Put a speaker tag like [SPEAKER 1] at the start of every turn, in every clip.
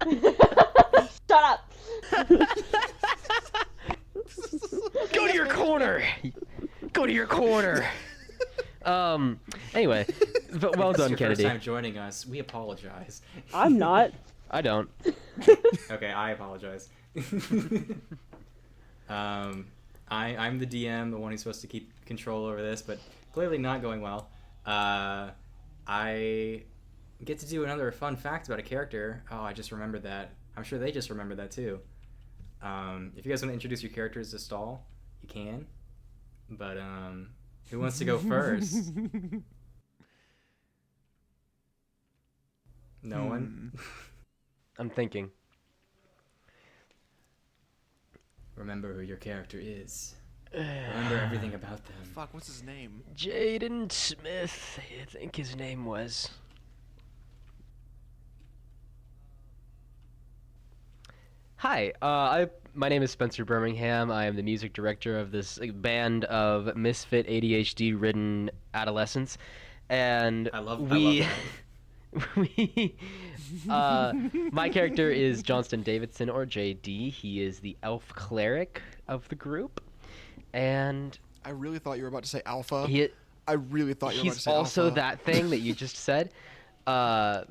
[SPEAKER 1] Shut up.
[SPEAKER 2] Go to your corner. Go to your corner. Anyway, but well done,
[SPEAKER 3] Your
[SPEAKER 2] Kennedy.
[SPEAKER 3] first time joining us. We apologize.
[SPEAKER 1] I'm not.
[SPEAKER 2] I don't.
[SPEAKER 3] Okay, I apologize. I'm the DM, the one who's supposed to keep control over this, but clearly not going well. I get to do another fun fact about a character. Oh, I just remembered that. I'm sure they just remembered that too. If you guys want to introduce your characters to Stall, you can. But who wants to go first? No one?
[SPEAKER 2] I'm thinking.
[SPEAKER 3] Remember who your character is. Remember everything about them.
[SPEAKER 4] Fuck, what's his name?
[SPEAKER 2] Jaden Smith, I think his name was. Hi, my name is Spencer Birmingham. I am the music director of this band of misfit ADHD-ridden adolescents, and
[SPEAKER 3] I love
[SPEAKER 2] we,
[SPEAKER 3] that.
[SPEAKER 2] my character is Johnston Davidson, or JD. He is the elf cleric of the group, and
[SPEAKER 4] I really thought you were about to say Alpha.
[SPEAKER 2] he.
[SPEAKER 4] I really thought you were about to
[SPEAKER 2] He's
[SPEAKER 4] say
[SPEAKER 2] also
[SPEAKER 4] Alpha.
[SPEAKER 2] that thing that you just said, but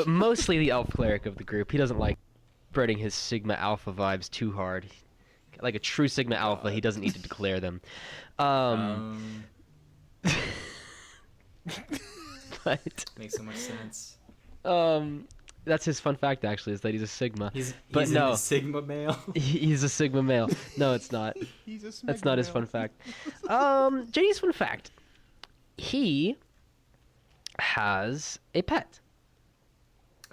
[SPEAKER 2] mostly the elf cleric of the group. He doesn't like spreading his Sigma Alpha vibes too hard. Like a true Sigma Alpha, he doesn't need to declare them. But
[SPEAKER 3] Makes so much sense.
[SPEAKER 2] that's his fun fact actually, is that he's a Sigma.
[SPEAKER 3] He's
[SPEAKER 2] no.
[SPEAKER 3] a Sigma male.
[SPEAKER 2] He's a Sigma male. No, it's not.
[SPEAKER 4] He's a
[SPEAKER 2] That's not his fun fact. JD's fun fact. He has a pet.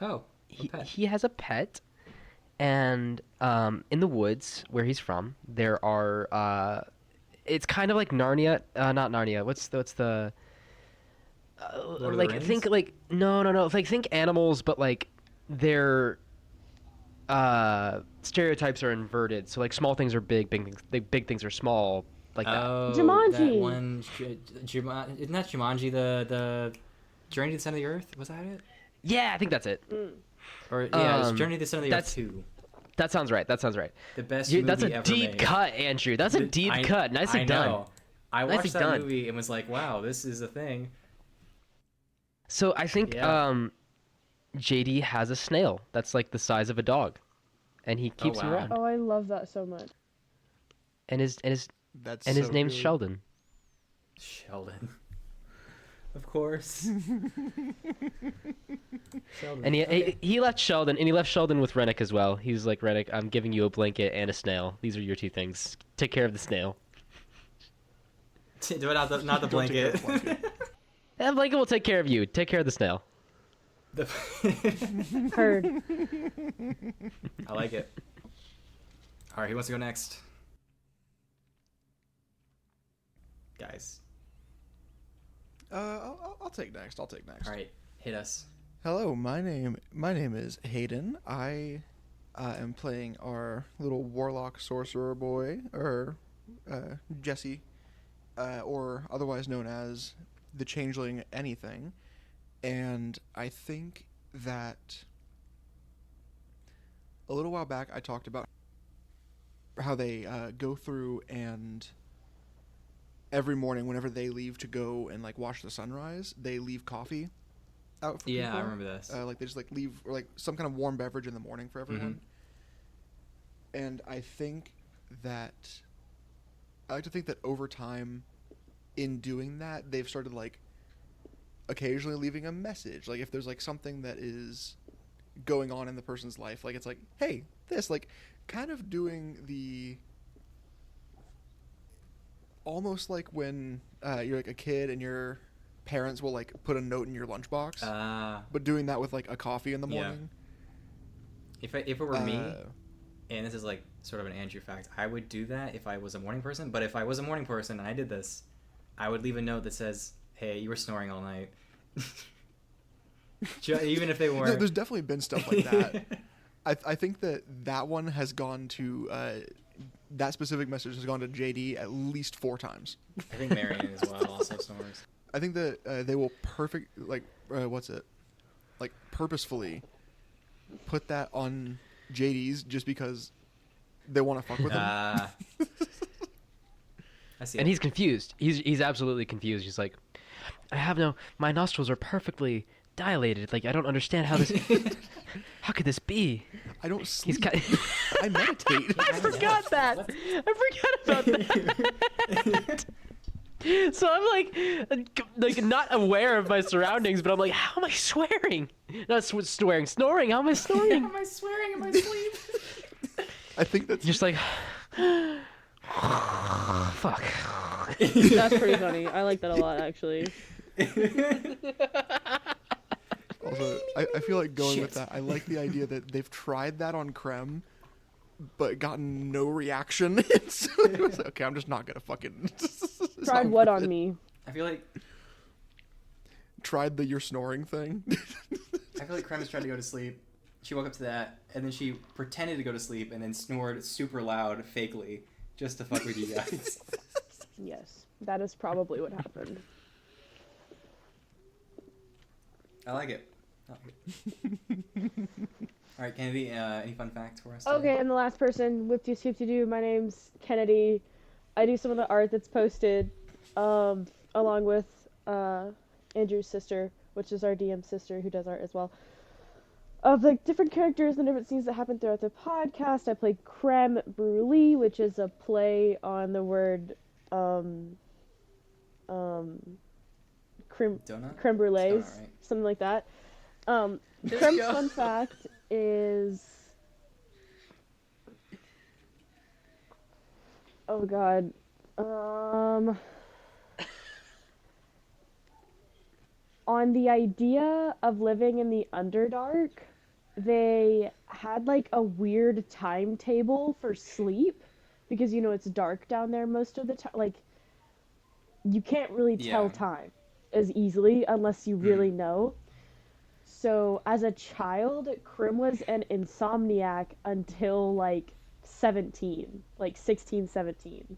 [SPEAKER 3] Oh, a pet.
[SPEAKER 2] He has a pet, and in the woods where he's from, there are it's kind of like Narnia, not Narnia. What's the
[SPEAKER 3] Lord of the
[SPEAKER 2] like
[SPEAKER 3] Rings?
[SPEAKER 2] think like no, like think animals, but like their stereotypes are inverted. So like small things are big, big things are small, like that.
[SPEAKER 3] Oh,
[SPEAKER 1] Jumanji.
[SPEAKER 3] that one. Isn't that Jumanji? The Journey to the Center of the Earth? Was that it?
[SPEAKER 2] Yeah, I think that's it.
[SPEAKER 3] Or yeah, it was
[SPEAKER 2] Um,
[SPEAKER 3] Journey to the Center of the Earth
[SPEAKER 2] that's-
[SPEAKER 3] 2.
[SPEAKER 2] That sounds right.
[SPEAKER 3] The best
[SPEAKER 2] Dude,
[SPEAKER 3] movie
[SPEAKER 2] that's a
[SPEAKER 3] ever
[SPEAKER 2] deep
[SPEAKER 3] made.
[SPEAKER 2] cut, Andrew. That's a deep cut. Nicely
[SPEAKER 3] I
[SPEAKER 2] done.
[SPEAKER 3] know. I
[SPEAKER 2] Nicely
[SPEAKER 3] watched that
[SPEAKER 2] done.
[SPEAKER 3] movie and was like, wow, this is a thing.
[SPEAKER 2] So I think
[SPEAKER 3] Yeah.
[SPEAKER 2] JD has a snail that's like the size of a dog, and he keeps him
[SPEAKER 3] wow.
[SPEAKER 2] around.
[SPEAKER 1] Oh, I love that so much.
[SPEAKER 2] And his
[SPEAKER 4] That's
[SPEAKER 2] his
[SPEAKER 4] so
[SPEAKER 2] name's
[SPEAKER 4] good.
[SPEAKER 2] Sheldon.
[SPEAKER 3] Sheldon. Of course. Sheldon.
[SPEAKER 2] And
[SPEAKER 3] Okay.
[SPEAKER 2] he left Sheldon, and he left Sheldon with Rennick as well. He's like, Rennick, I'm giving you a blanket and a snail. These are your two things. Take care of the snail.
[SPEAKER 3] Do it, not the
[SPEAKER 4] Don't take care
[SPEAKER 3] blanket.
[SPEAKER 4] of the blanket.
[SPEAKER 2] And the blanket will take care of you. Take care of the snail.
[SPEAKER 1] Heard.
[SPEAKER 3] I like it. All right, who wants to go next? Guys.
[SPEAKER 4] I'll take next. I'll take next.
[SPEAKER 3] All right, hit us.
[SPEAKER 4] Hello, my name is Hayden. I am playing our little warlock sorcerer boy, or Jesse, or otherwise known as the Changeling Anything. And I think that a little while back I talked about how they go through and every morning whenever they leave to go and like watch the sunrise, they leave coffee out for
[SPEAKER 3] Yeah,
[SPEAKER 4] people.
[SPEAKER 3] I remember this.
[SPEAKER 4] Like they just like leave or like some kind of warm beverage in the morning for everyone. And I like to think that over time in doing that, they've started like occasionally leaving a message. Like if there's like something that is going on in the person's life, like it's like, hey, this, like kind of doing the almost like when you're like a kid and your parents will like put a note in your lunchbox, but doing that with like a coffee in the
[SPEAKER 3] Yeah.
[SPEAKER 4] morning.
[SPEAKER 3] If it were me, and this is like sort of an Andrew fact, I would do that if I was a morning person. But if I was a morning person and I did this, I would leave a note that says, "Hey, you were snoring all night." Even if they weren't.
[SPEAKER 4] There's definitely been stuff like that. I think that one has gone to that specific message has gone to JD at least 4 times.
[SPEAKER 3] I think Marion as well also snores.
[SPEAKER 4] I think that they will purposefully put that on JD's just because they want to fuck with him.
[SPEAKER 3] I see.
[SPEAKER 2] And he's confused. He's absolutely confused. He's like, my nostrils are perfectly dilated. Like, I don't understand how this. How could this be?
[SPEAKER 4] I don't
[SPEAKER 2] He's
[SPEAKER 4] sleep. I meditate.
[SPEAKER 2] I forgot that. I forgot about that. So I'm like not aware of my surroundings, but I'm like, how am I swearing? Not swearing, snoring. How am I snoring?
[SPEAKER 3] How am I swearing in my sleep?
[SPEAKER 4] I think that's
[SPEAKER 2] Just like, fuck.
[SPEAKER 1] That's pretty funny. I like that a lot, actually.
[SPEAKER 4] also. I feel like going with
[SPEAKER 3] Shit.
[SPEAKER 4] that. I like the idea that they've tried that on Krem, but gotten no reaction. So it was like, okay, I'm just not gonna fucking. It's
[SPEAKER 1] Tried
[SPEAKER 4] not
[SPEAKER 1] what
[SPEAKER 4] worth
[SPEAKER 1] on
[SPEAKER 4] it.
[SPEAKER 1] me?
[SPEAKER 3] I feel like
[SPEAKER 4] Tried the you're snoring thing.
[SPEAKER 3] Kremis tried to go to sleep. She woke up to that, and then she pretended to go to sleep, and then snored super loud, fakely, just to fuck with you guys.
[SPEAKER 1] Yes, that is probably what happened.
[SPEAKER 3] I like it. All right, Kennedy, any fun facts for us? Today?
[SPEAKER 1] Okay, I'm the last person. Whip-de-scoop-de-doo. My name's Kennedy. I do some of the art that's posted, along with Andrew's sister, which is our DM sister who does art as well. Of like different characters and different scenes that happen throughout the podcast. I played Creme Brulee, which is a play on the word creme
[SPEAKER 3] Donut?
[SPEAKER 1] creme brulees,
[SPEAKER 3] Donut, right?
[SPEAKER 1] something like that. Creme's
[SPEAKER 2] go.
[SPEAKER 1] fun fact is, oh god, on the idea of living in the Underdark, they had like a weird timetable for sleep because it's dark down there most of the time. Like, you can't really tell
[SPEAKER 3] Yeah.
[SPEAKER 1] time as easily unless you really know. So as a child, Krim was an insomniac until like 17, like 16, 17.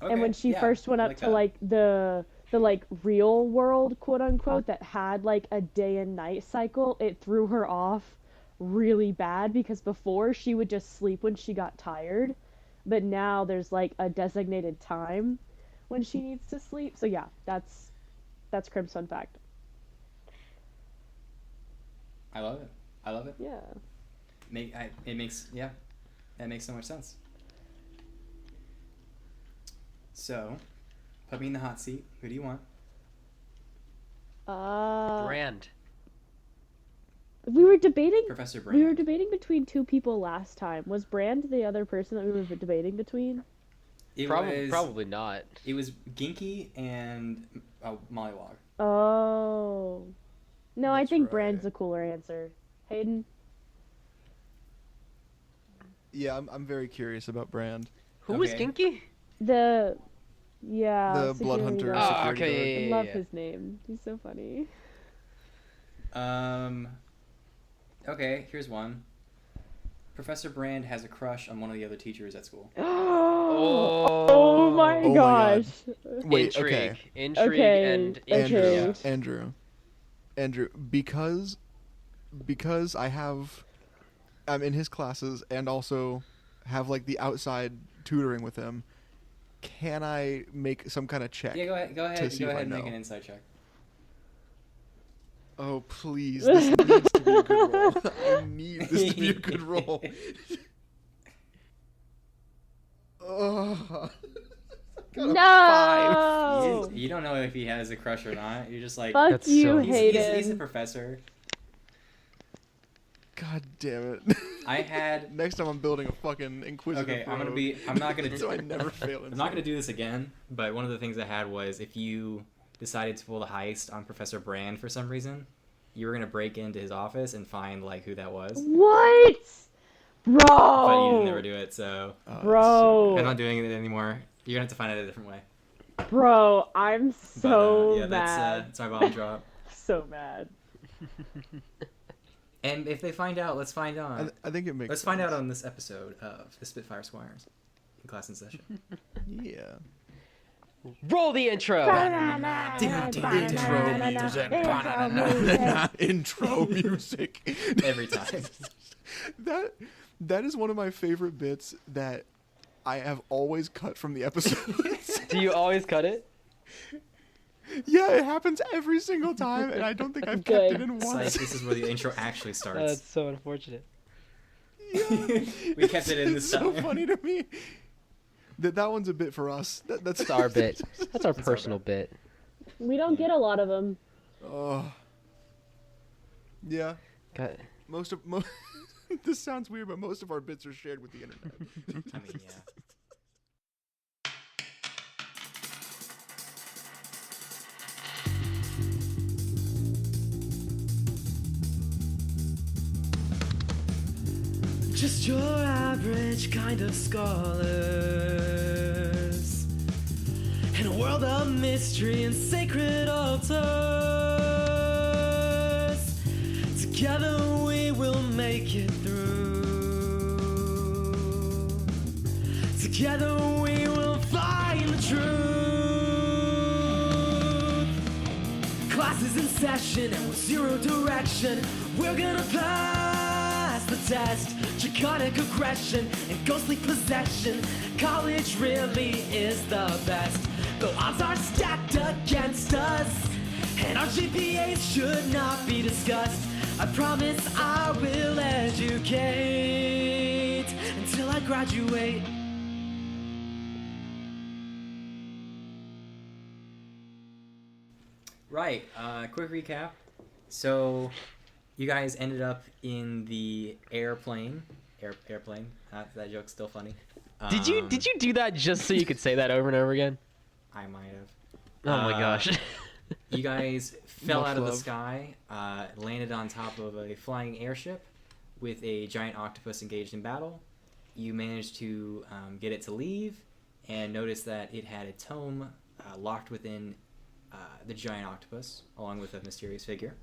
[SPEAKER 3] Okay,
[SPEAKER 1] And when she
[SPEAKER 3] yeah,
[SPEAKER 1] first went
[SPEAKER 3] I
[SPEAKER 1] up
[SPEAKER 3] like
[SPEAKER 1] to
[SPEAKER 3] that.
[SPEAKER 1] like the like real world, quote unquote, that had like a day and night cycle, it threw her off really bad because before she would just sleep when she got tired, but now there's like a designated time when she needs to sleep. So yeah, that's Krim's fun fact.
[SPEAKER 3] I love it. I love it.
[SPEAKER 1] Yeah.
[SPEAKER 3] It makes that makes so much sense. So, put me in the hot seat. Who do you want?
[SPEAKER 2] Brand.
[SPEAKER 1] We were debating.
[SPEAKER 3] Professor Brand.
[SPEAKER 1] We were debating between two people last time. Was Brand the other person that we were debating between?
[SPEAKER 2] Probably not.
[SPEAKER 3] It was Ginky and Mollywog.
[SPEAKER 1] Oh. No, I
[SPEAKER 3] That's
[SPEAKER 1] think
[SPEAKER 3] right.
[SPEAKER 1] Brand's a cooler answer. Hayden?
[SPEAKER 4] Yeah, I'm very curious about Brand.
[SPEAKER 2] Who was
[SPEAKER 3] Okay.
[SPEAKER 2] Ginky?
[SPEAKER 1] The
[SPEAKER 4] The Blood
[SPEAKER 1] security
[SPEAKER 4] Hunter.
[SPEAKER 1] guard.
[SPEAKER 2] Oh,
[SPEAKER 4] security
[SPEAKER 2] okay.
[SPEAKER 1] I
[SPEAKER 2] Yeah,
[SPEAKER 1] love
[SPEAKER 2] yeah.
[SPEAKER 1] his name. He's so funny.
[SPEAKER 3] Okay, here's one. Professor Brand has a crush on one of the other teachers at school.
[SPEAKER 1] Oh my
[SPEAKER 4] Oh my
[SPEAKER 1] gosh.
[SPEAKER 4] Wait,
[SPEAKER 2] Intrigue.
[SPEAKER 4] okay.
[SPEAKER 2] Intrigue
[SPEAKER 1] Okay,
[SPEAKER 2] and
[SPEAKER 1] okay.
[SPEAKER 2] intrigue.
[SPEAKER 4] Andrew, because I'm in his classes and also have like the outside tutoring with him. Can I make some kind of check?
[SPEAKER 3] Yeah, go ahead
[SPEAKER 4] see if I
[SPEAKER 3] and make
[SPEAKER 4] know.
[SPEAKER 3] an insight check.
[SPEAKER 4] Oh please, this needs to be a good roll. I need this to be a good roll. Ugh. Got a
[SPEAKER 1] No!
[SPEAKER 3] You don't know if he has a crush or not. You're just like,
[SPEAKER 1] Fuck
[SPEAKER 2] That's
[SPEAKER 1] you,
[SPEAKER 2] so-
[SPEAKER 1] Hayden.
[SPEAKER 3] he's a professor.
[SPEAKER 4] God damn it.
[SPEAKER 3] I had.
[SPEAKER 4] Next time I'm building a fucking Inquisitive
[SPEAKER 3] Okay, I'm
[SPEAKER 4] rogue.
[SPEAKER 3] not gonna.
[SPEAKER 4] So I never fail.
[SPEAKER 3] I'm not gonna do this again. But one of the things I had was if you decided to pull the heist on Professor Brand for some reason, you were gonna break into his office and find like who that was.
[SPEAKER 1] What? Bro!
[SPEAKER 3] But you didn't never do it, so
[SPEAKER 1] Bro.
[SPEAKER 3] I'm not doing it anymore. You're gonna have to find it a different way.
[SPEAKER 1] Bro, I'm
[SPEAKER 3] But,
[SPEAKER 1] so
[SPEAKER 3] yeah,
[SPEAKER 1] mad.
[SPEAKER 3] that's my bomb drop.
[SPEAKER 1] So mad.
[SPEAKER 3] And if they find out, let's find out.
[SPEAKER 4] I think it makes
[SPEAKER 3] Let's
[SPEAKER 4] sense.
[SPEAKER 3] find out on this episode of the Spitfire Squires in class in session.
[SPEAKER 4] Yeah.
[SPEAKER 2] Roll the intro.
[SPEAKER 4] Intro music.
[SPEAKER 3] Every time.
[SPEAKER 4] That is one of my favorite bits that I have always cut from the episodes.
[SPEAKER 2] Do you always cut it?
[SPEAKER 4] Yeah, it happens every single time, and I don't think I've kept it in
[SPEAKER 3] It's
[SPEAKER 4] once.
[SPEAKER 3] like this is where the intro actually starts.
[SPEAKER 2] That's so unfortunate.
[SPEAKER 4] Yeah.
[SPEAKER 3] We kept it in
[SPEAKER 4] It's
[SPEAKER 3] this
[SPEAKER 4] so
[SPEAKER 3] time.
[SPEAKER 4] funny to me. That one's a bit for us.
[SPEAKER 2] That's our bit. That's our personal bit.
[SPEAKER 1] We don't get a lot of them.
[SPEAKER 4] Oh. Yeah.
[SPEAKER 2] Got
[SPEAKER 4] Most. This sounds weird, but most of our bits are shared with the internet.
[SPEAKER 3] I mean, yeah.
[SPEAKER 2] Just your average kind of scholars in a world of mystery and sacred altars. Together we will make it through. Together we will find the truth. Class is in session and with zero direction, we're gonna pass the test. Draconic aggression and ghostly possession. College really is the best. The odds are stacked against us, and our GPAs should not be discussed. I promise I will educate until I graduate.
[SPEAKER 3] Right. Quick recap. So, you guys ended up in the airplane. Airplane. That joke's still funny.
[SPEAKER 2] Did you do that just so you could say that over and over again?
[SPEAKER 3] I might have.
[SPEAKER 2] Oh my gosh.
[SPEAKER 3] You guys fell
[SPEAKER 4] Much
[SPEAKER 3] out of the
[SPEAKER 4] love.
[SPEAKER 3] sky, landed on top of a flying airship with a giant octopus engaged in battle. You managed to get it to leave and notice that it had a tome locked within the giant octopus, along with a mysterious figure.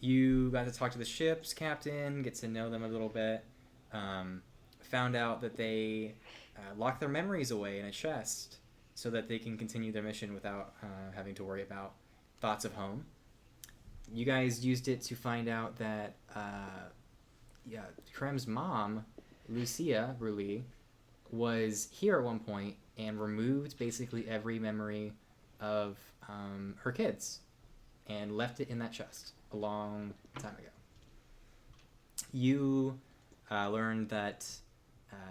[SPEAKER 3] You got to talk to the ship's captain, get to know them a little bit. Found out that they locked their memories away in a chest so that they can continue their mission without having to worry about thoughts of home. You guys used it to find out that Krem's mom, Lucia Bruley, was here at one point and removed basically every memory of her kids and left it in that chest a long time ago. You learned that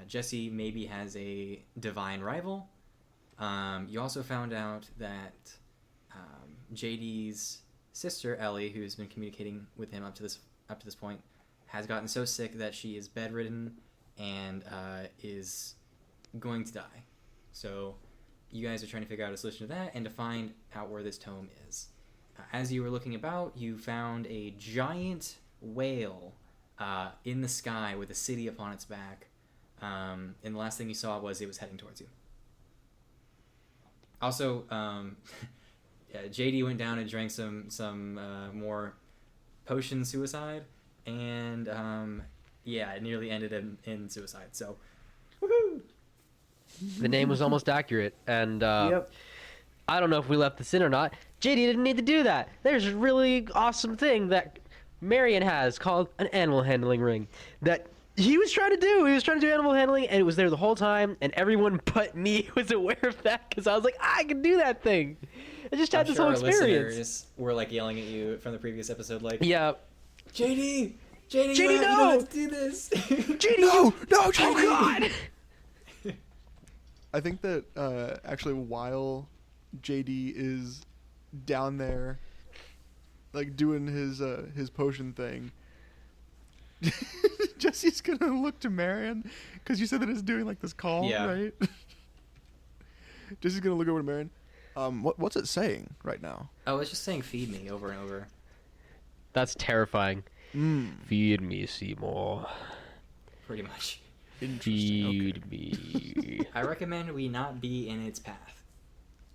[SPEAKER 3] Jesse maybe has a divine rival. You also found out that JD's sister Ellie, who's been communicating with him up to this point, has gotten so sick that she is bedridden and is going to die. So you guys are trying to figure out a solution to that and to find out where this tome is. As you were looking about, you found a giant whale in the sky with a city upon its back. And the last thing you saw was it was heading towards you. Also, JD went down and drank some more potion suicide, and it nearly ended in suicide. So, woohoo!
[SPEAKER 2] The name was almost accurate, and
[SPEAKER 3] Yep.
[SPEAKER 2] I don't know if we left this in or not. JD didn't need to do that. There's a really awesome thing that Marion has called an animal handling ring that he was trying to do. He was trying to do animal handling, and it was there the whole time, and everyone but me was aware of that because I was like, I can do that thing. I just had this whole
[SPEAKER 3] Our
[SPEAKER 2] experience.
[SPEAKER 3] listeners were like yelling at you from the previous episode, like,
[SPEAKER 2] Yeah.
[SPEAKER 3] JD,
[SPEAKER 2] JD,
[SPEAKER 3] you
[SPEAKER 2] no!
[SPEAKER 3] don't have to do this.
[SPEAKER 2] JD!
[SPEAKER 4] No,
[SPEAKER 2] Oh
[SPEAKER 4] JD!
[SPEAKER 2] God!
[SPEAKER 4] I think that actually while JD is down there, like doing his potion thing, Jesse's gonna look to Marion because you said that it's doing like this call,
[SPEAKER 3] Yeah.
[SPEAKER 4] right? Jesse's gonna look over to Marion. What's it saying right now?
[SPEAKER 3] Oh, it's just saying "feed me" over and over.
[SPEAKER 2] That's terrifying.
[SPEAKER 4] Mm.
[SPEAKER 2] Feed me, Seymour.
[SPEAKER 3] Pretty much.
[SPEAKER 4] Interesting.
[SPEAKER 2] Feed me,
[SPEAKER 3] I recommend we not be in its path.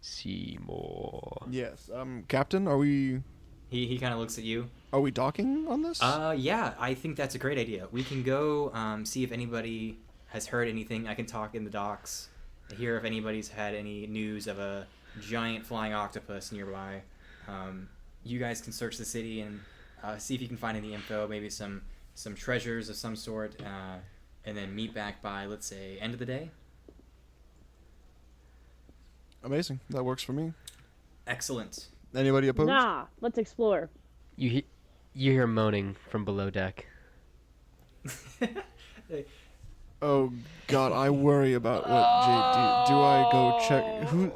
[SPEAKER 2] Seymour.
[SPEAKER 4] Yes. Captain, are we
[SPEAKER 3] He kind of looks at you.
[SPEAKER 4] docking on this?
[SPEAKER 3] Yeah, I think that's a great idea. We can go see if anybody has heard anything. I can talk in the docks, hear if anybody's had any news of a giant flying octopus nearby. You guys can search the city and see if you can find any info, maybe some treasures of some sort, and then meet back by, let's say, end of the day.
[SPEAKER 4] Amazing. That works for me.
[SPEAKER 3] Excellent.
[SPEAKER 4] Anybody opposed?
[SPEAKER 1] Nah, let's explore.
[SPEAKER 2] You hear moaning from below deck.
[SPEAKER 4] Oh God, I worry about what Jay. Do I go check? Who?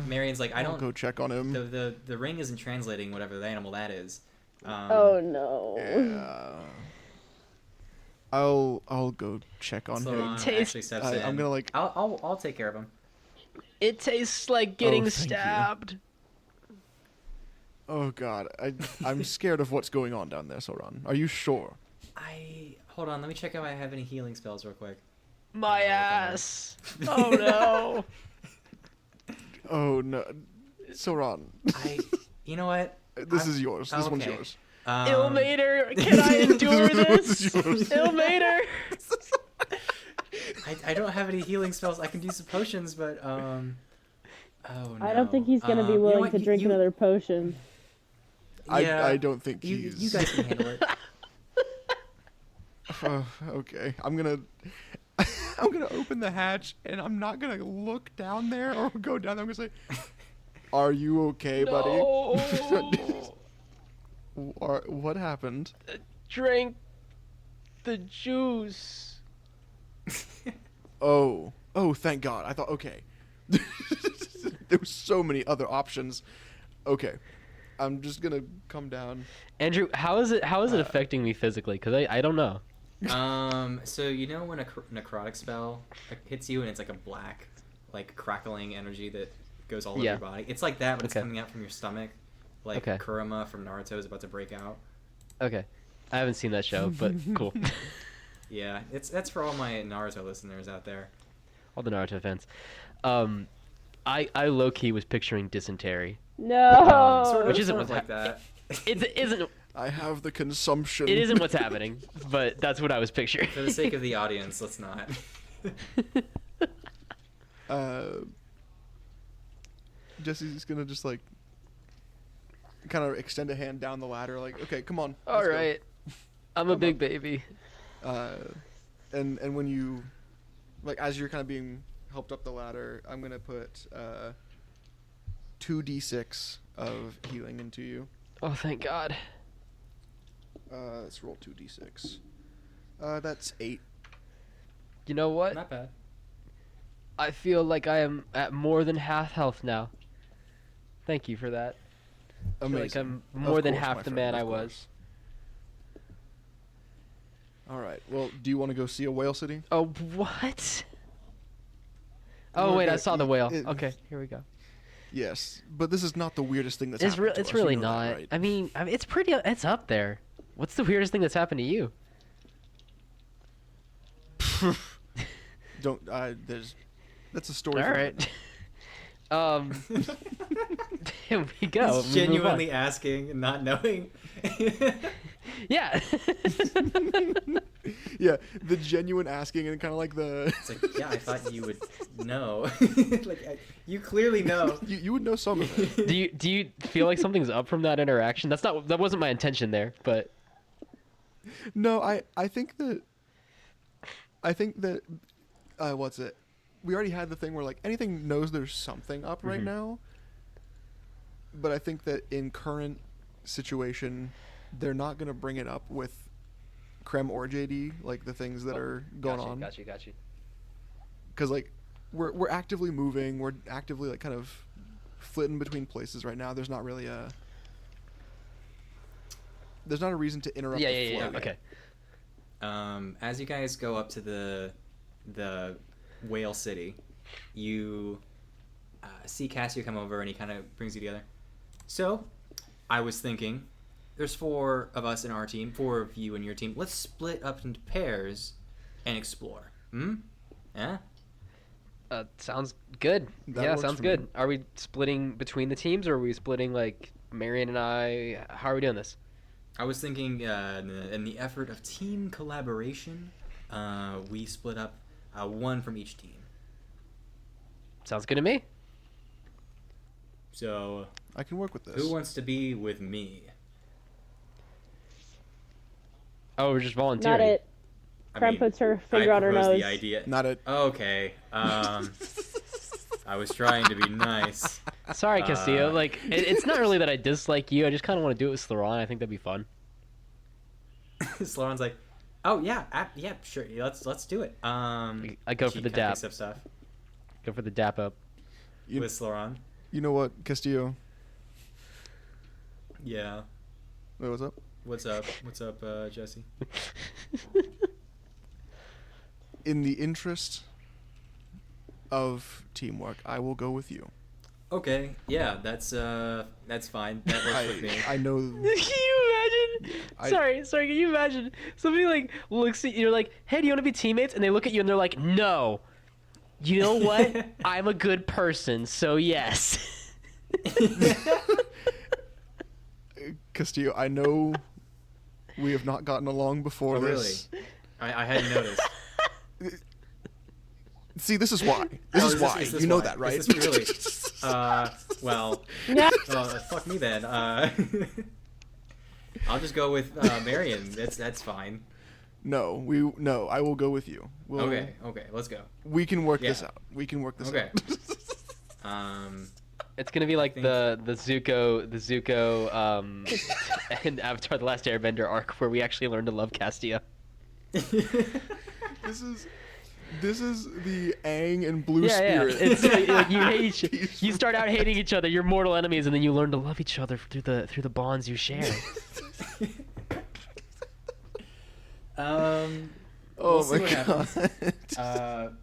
[SPEAKER 3] Marion's like, I
[SPEAKER 4] I'll
[SPEAKER 3] don't.
[SPEAKER 4] go check on him.
[SPEAKER 3] The ring isn't translating whatever the animal that is.
[SPEAKER 1] Oh no.
[SPEAKER 4] Yeah. I'll go check on him.
[SPEAKER 3] Actually steps in.
[SPEAKER 4] I'm gonna like.
[SPEAKER 3] I'll take care of him.
[SPEAKER 2] It tastes like getting
[SPEAKER 4] thank you.
[SPEAKER 2] stabbed.
[SPEAKER 4] Oh God, I'm scared of what's going on down there, Soran. Are you sure?
[SPEAKER 3] Hold on. Let me check if I have any healing spells real quick.
[SPEAKER 2] My ass. Oh no.
[SPEAKER 4] Oh no, Soran.
[SPEAKER 3] You know what?
[SPEAKER 4] This is yours. This one's
[SPEAKER 3] okay.
[SPEAKER 4] yours.
[SPEAKER 2] Ilmater, can I endure
[SPEAKER 4] This
[SPEAKER 2] this?
[SPEAKER 4] is yours.
[SPEAKER 2] Ilmater.
[SPEAKER 3] I don't have any healing spells. I can do some potions, but oh no.
[SPEAKER 1] I don't think he's gonna be
[SPEAKER 3] You know
[SPEAKER 1] willing
[SPEAKER 3] what?
[SPEAKER 1] to drink another potion.
[SPEAKER 3] Yeah,
[SPEAKER 4] I don't think
[SPEAKER 3] you
[SPEAKER 4] he's.
[SPEAKER 3] guys can handle it.
[SPEAKER 4] Okay, I'm gonna open the hatch, and I'm not gonna look down there or go down there. I'm gonna say, "Are you okay, buddy? What happened?"
[SPEAKER 2] Drink the juice.
[SPEAKER 4] Oh, thank God. I thought, okay. There were so many other options. Okay, I'm just gonna come down.
[SPEAKER 2] Andrew, how is it affecting me physically? Because I don't know.
[SPEAKER 3] So you know when a necrotic spell hits you and it's like a black, like crackling energy that goes all over your body? It's like that, but it's coming out from your stomach. Like Kurama from Naruto is about to break out. Okay.
[SPEAKER 2] I haven't seen that show, but cool.
[SPEAKER 3] Yeah, that's for all my Naruto listeners out there.
[SPEAKER 2] All the Naruto fans. I low key was picturing dysentery.
[SPEAKER 1] No.
[SPEAKER 3] Sort of,
[SPEAKER 2] Which isn't
[SPEAKER 3] sort of
[SPEAKER 2] what's
[SPEAKER 3] like that.
[SPEAKER 2] It isn't.
[SPEAKER 4] I have the consumption.
[SPEAKER 2] It isn't what's happening, but that's what I was picturing.
[SPEAKER 3] For the sake of the audience, let's not.
[SPEAKER 4] Jesse's gonna just like kind of extend a hand down the ladder, like, okay, come on.
[SPEAKER 2] All
[SPEAKER 4] let's go."
[SPEAKER 2] right. I'm a big baby.
[SPEAKER 4] And when you, like, as you're kind of being helped up the ladder, I'm gonna put 2d6 of healing into you.
[SPEAKER 2] Oh, thank God.
[SPEAKER 4] Let's roll 2d6. That's 8.
[SPEAKER 2] You know what?
[SPEAKER 3] Not bad.
[SPEAKER 2] I feel like I am at more than half health now. Thank you for that. I feel like I'm more than half the man I was.
[SPEAKER 4] All right. Well, do you want to go see a whale city?
[SPEAKER 2] Oh, what? Oh, wait, I saw the whale. Okay, here we go.
[SPEAKER 4] Yes, but this is not the weirdest thing that's
[SPEAKER 2] It's
[SPEAKER 4] happened to
[SPEAKER 2] it's
[SPEAKER 4] us,
[SPEAKER 2] really
[SPEAKER 4] you know
[SPEAKER 2] not.
[SPEAKER 4] that, right?
[SPEAKER 2] I mean, it's up there. What's the weirdest thing that's happened to you?
[SPEAKER 4] Don't. That's a story.
[SPEAKER 2] All
[SPEAKER 4] for
[SPEAKER 2] right. Here we go.
[SPEAKER 3] He's
[SPEAKER 2] We move
[SPEAKER 3] genuinely asking and not knowing.
[SPEAKER 2] on. Yeah.
[SPEAKER 4] Yeah, the genuine asking and kind of like the.
[SPEAKER 3] It's like, yeah, I thought you would know. You clearly know.
[SPEAKER 4] You would know some of it.
[SPEAKER 2] Do you feel like something's up from that interaction? That wasn't my intention there, but
[SPEAKER 4] No, I think that. What's it? We already had the thing where like anything knows there's something up right now. But I think that in current situation, they're not gonna bring it up with Krem or JD, like the things that are going on.
[SPEAKER 2] Got you.
[SPEAKER 4] Because like we're actively moving, we're actively like kind of flitting between places right now. There's not really a reason to interrupt the flow.
[SPEAKER 2] Yeah. Okay.
[SPEAKER 3] As you guys go up to the whale city, you see Cassio come over and he kind of brings you together. So, I was thinking, there's 4 of us in our team, 4 of you in your team. Let's split up into pairs and explore. Yeah?
[SPEAKER 2] Sounds good.
[SPEAKER 4] That
[SPEAKER 2] yeah,
[SPEAKER 4] works
[SPEAKER 2] sounds
[SPEAKER 4] for
[SPEAKER 2] good.
[SPEAKER 4] me.
[SPEAKER 2] Are we splitting between the teams, or are we splitting like Marion and I? How are we doing this?
[SPEAKER 3] I was thinking in the effort of team collaboration, we split up 1 from each team.
[SPEAKER 2] Sounds good to me.
[SPEAKER 3] So,
[SPEAKER 4] I can work with this.
[SPEAKER 3] who wants to be with me?
[SPEAKER 2] Oh, we're just volunteering.
[SPEAKER 1] Not it.
[SPEAKER 3] I
[SPEAKER 1] Creme
[SPEAKER 3] mean,
[SPEAKER 1] puts her
[SPEAKER 3] I
[SPEAKER 1] finger on her
[SPEAKER 3] proposed
[SPEAKER 1] nose.
[SPEAKER 3] the idea.
[SPEAKER 4] Not it.
[SPEAKER 3] Okay. I was trying to be nice.
[SPEAKER 2] Sorry, Castillo. Like, it's not really that I dislike you. I just kind of want to do it with Sloran. I think that'd be fun.
[SPEAKER 3] Sloran's like, oh yeah, yeah, sure. Let's do it.
[SPEAKER 2] I go for the dap.
[SPEAKER 3] Picks up stuff
[SPEAKER 2] Go for the dap up.
[SPEAKER 3] with Sloran.
[SPEAKER 4] You know what, Castillo?
[SPEAKER 3] Yeah.
[SPEAKER 4] Wait, what's up?
[SPEAKER 3] What's up? What's up, Jesse?
[SPEAKER 4] In the interest of teamwork, I will go with you.
[SPEAKER 3] Okay. Yeah, that's fine. That works with me.
[SPEAKER 4] I know.
[SPEAKER 2] Can you imagine? Sorry. Can you imagine somebody like looks at you, you're like, "Hey, do you want to be teammates?" And they look at you and they're like, "No." You know what? I'm a good person, so yes.
[SPEAKER 4] Castillo, I know we have not gotten along before
[SPEAKER 3] Oh, really?
[SPEAKER 4] this.
[SPEAKER 3] I hadn't noticed.
[SPEAKER 4] See, this is why. This is why.
[SPEAKER 3] Is this
[SPEAKER 4] You know
[SPEAKER 3] why?
[SPEAKER 4] that, right?
[SPEAKER 3] Is this really? Well,
[SPEAKER 1] Yeah.
[SPEAKER 3] fuck me then. I'll just go with Marion. That's fine.
[SPEAKER 4] No, I will go with you.
[SPEAKER 3] Okay, let's go.
[SPEAKER 4] We can work this
[SPEAKER 3] Yeah.
[SPEAKER 4] out. We can work this
[SPEAKER 3] Okay.
[SPEAKER 4] out.
[SPEAKER 2] It's gonna be like
[SPEAKER 3] think-
[SPEAKER 2] the Zuko and Avatar: The Last Airbender arc where we actually learn to love Castia.
[SPEAKER 4] This is the Aang and Blue
[SPEAKER 2] Yeah.
[SPEAKER 4] Spirit.
[SPEAKER 2] It's like you hate you start out hating each other, you're mortal enemies, and then you learn to love each other through the bonds you share.
[SPEAKER 4] Oh
[SPEAKER 3] We'll see
[SPEAKER 4] my
[SPEAKER 3] what
[SPEAKER 4] god.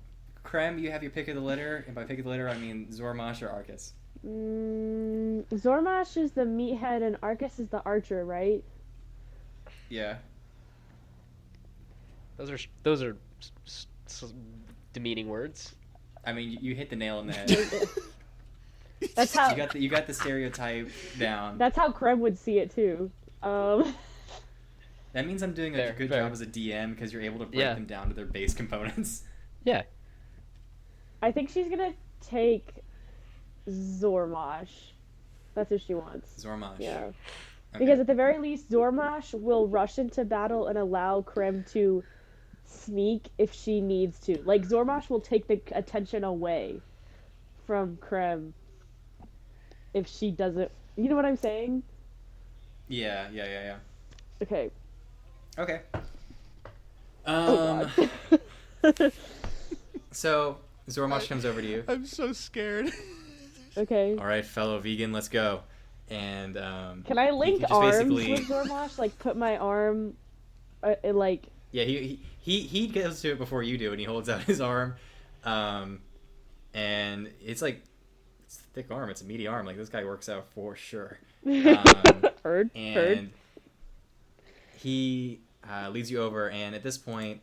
[SPEAKER 3] Krem, you have your pick of the litter, and by pick of the litter, I mean Zormash or Arcus.
[SPEAKER 1] Zormash is the meathead and Arcus is the archer, right?
[SPEAKER 3] Yeah.
[SPEAKER 2] Those are demeaning words.
[SPEAKER 3] I mean, you hit the nail on the head.
[SPEAKER 1] That's how
[SPEAKER 3] You got the stereotype down.
[SPEAKER 1] that's how Krem would see it too.
[SPEAKER 3] That means I'm doing a good
[SPEAKER 2] Fair.
[SPEAKER 3] job as a DM because you're able to break
[SPEAKER 2] Yeah.
[SPEAKER 3] them down to their base components.
[SPEAKER 2] Yeah.
[SPEAKER 1] I think she's gonna take Zormash. That's what she wants.
[SPEAKER 3] Zormash.
[SPEAKER 1] Yeah.
[SPEAKER 3] Okay.
[SPEAKER 1] Because at the very least, Zormash will rush into battle and allow Krem to sneak if she needs to. Like, Zormash will take the attention away from Krem if she doesn't. You know what I'm saying?
[SPEAKER 3] Yeah.
[SPEAKER 1] Okay.
[SPEAKER 3] Okay.
[SPEAKER 1] Oh, God.
[SPEAKER 3] So Zormash comes over to you.
[SPEAKER 4] I'm so scared.
[SPEAKER 1] Okay.
[SPEAKER 3] All right, fellow vegan, let's go. And
[SPEAKER 1] Can I link
[SPEAKER 3] just
[SPEAKER 1] arms
[SPEAKER 3] basically-
[SPEAKER 1] with Zormash? Like, put my arm, like...
[SPEAKER 3] yeah, he goes to it before you do, and he holds out his arm, and it's like it's a thick arm. It's a meaty arm. Like this guy works out for sure.
[SPEAKER 1] Heard.
[SPEAKER 3] And he leads you over, and at this point,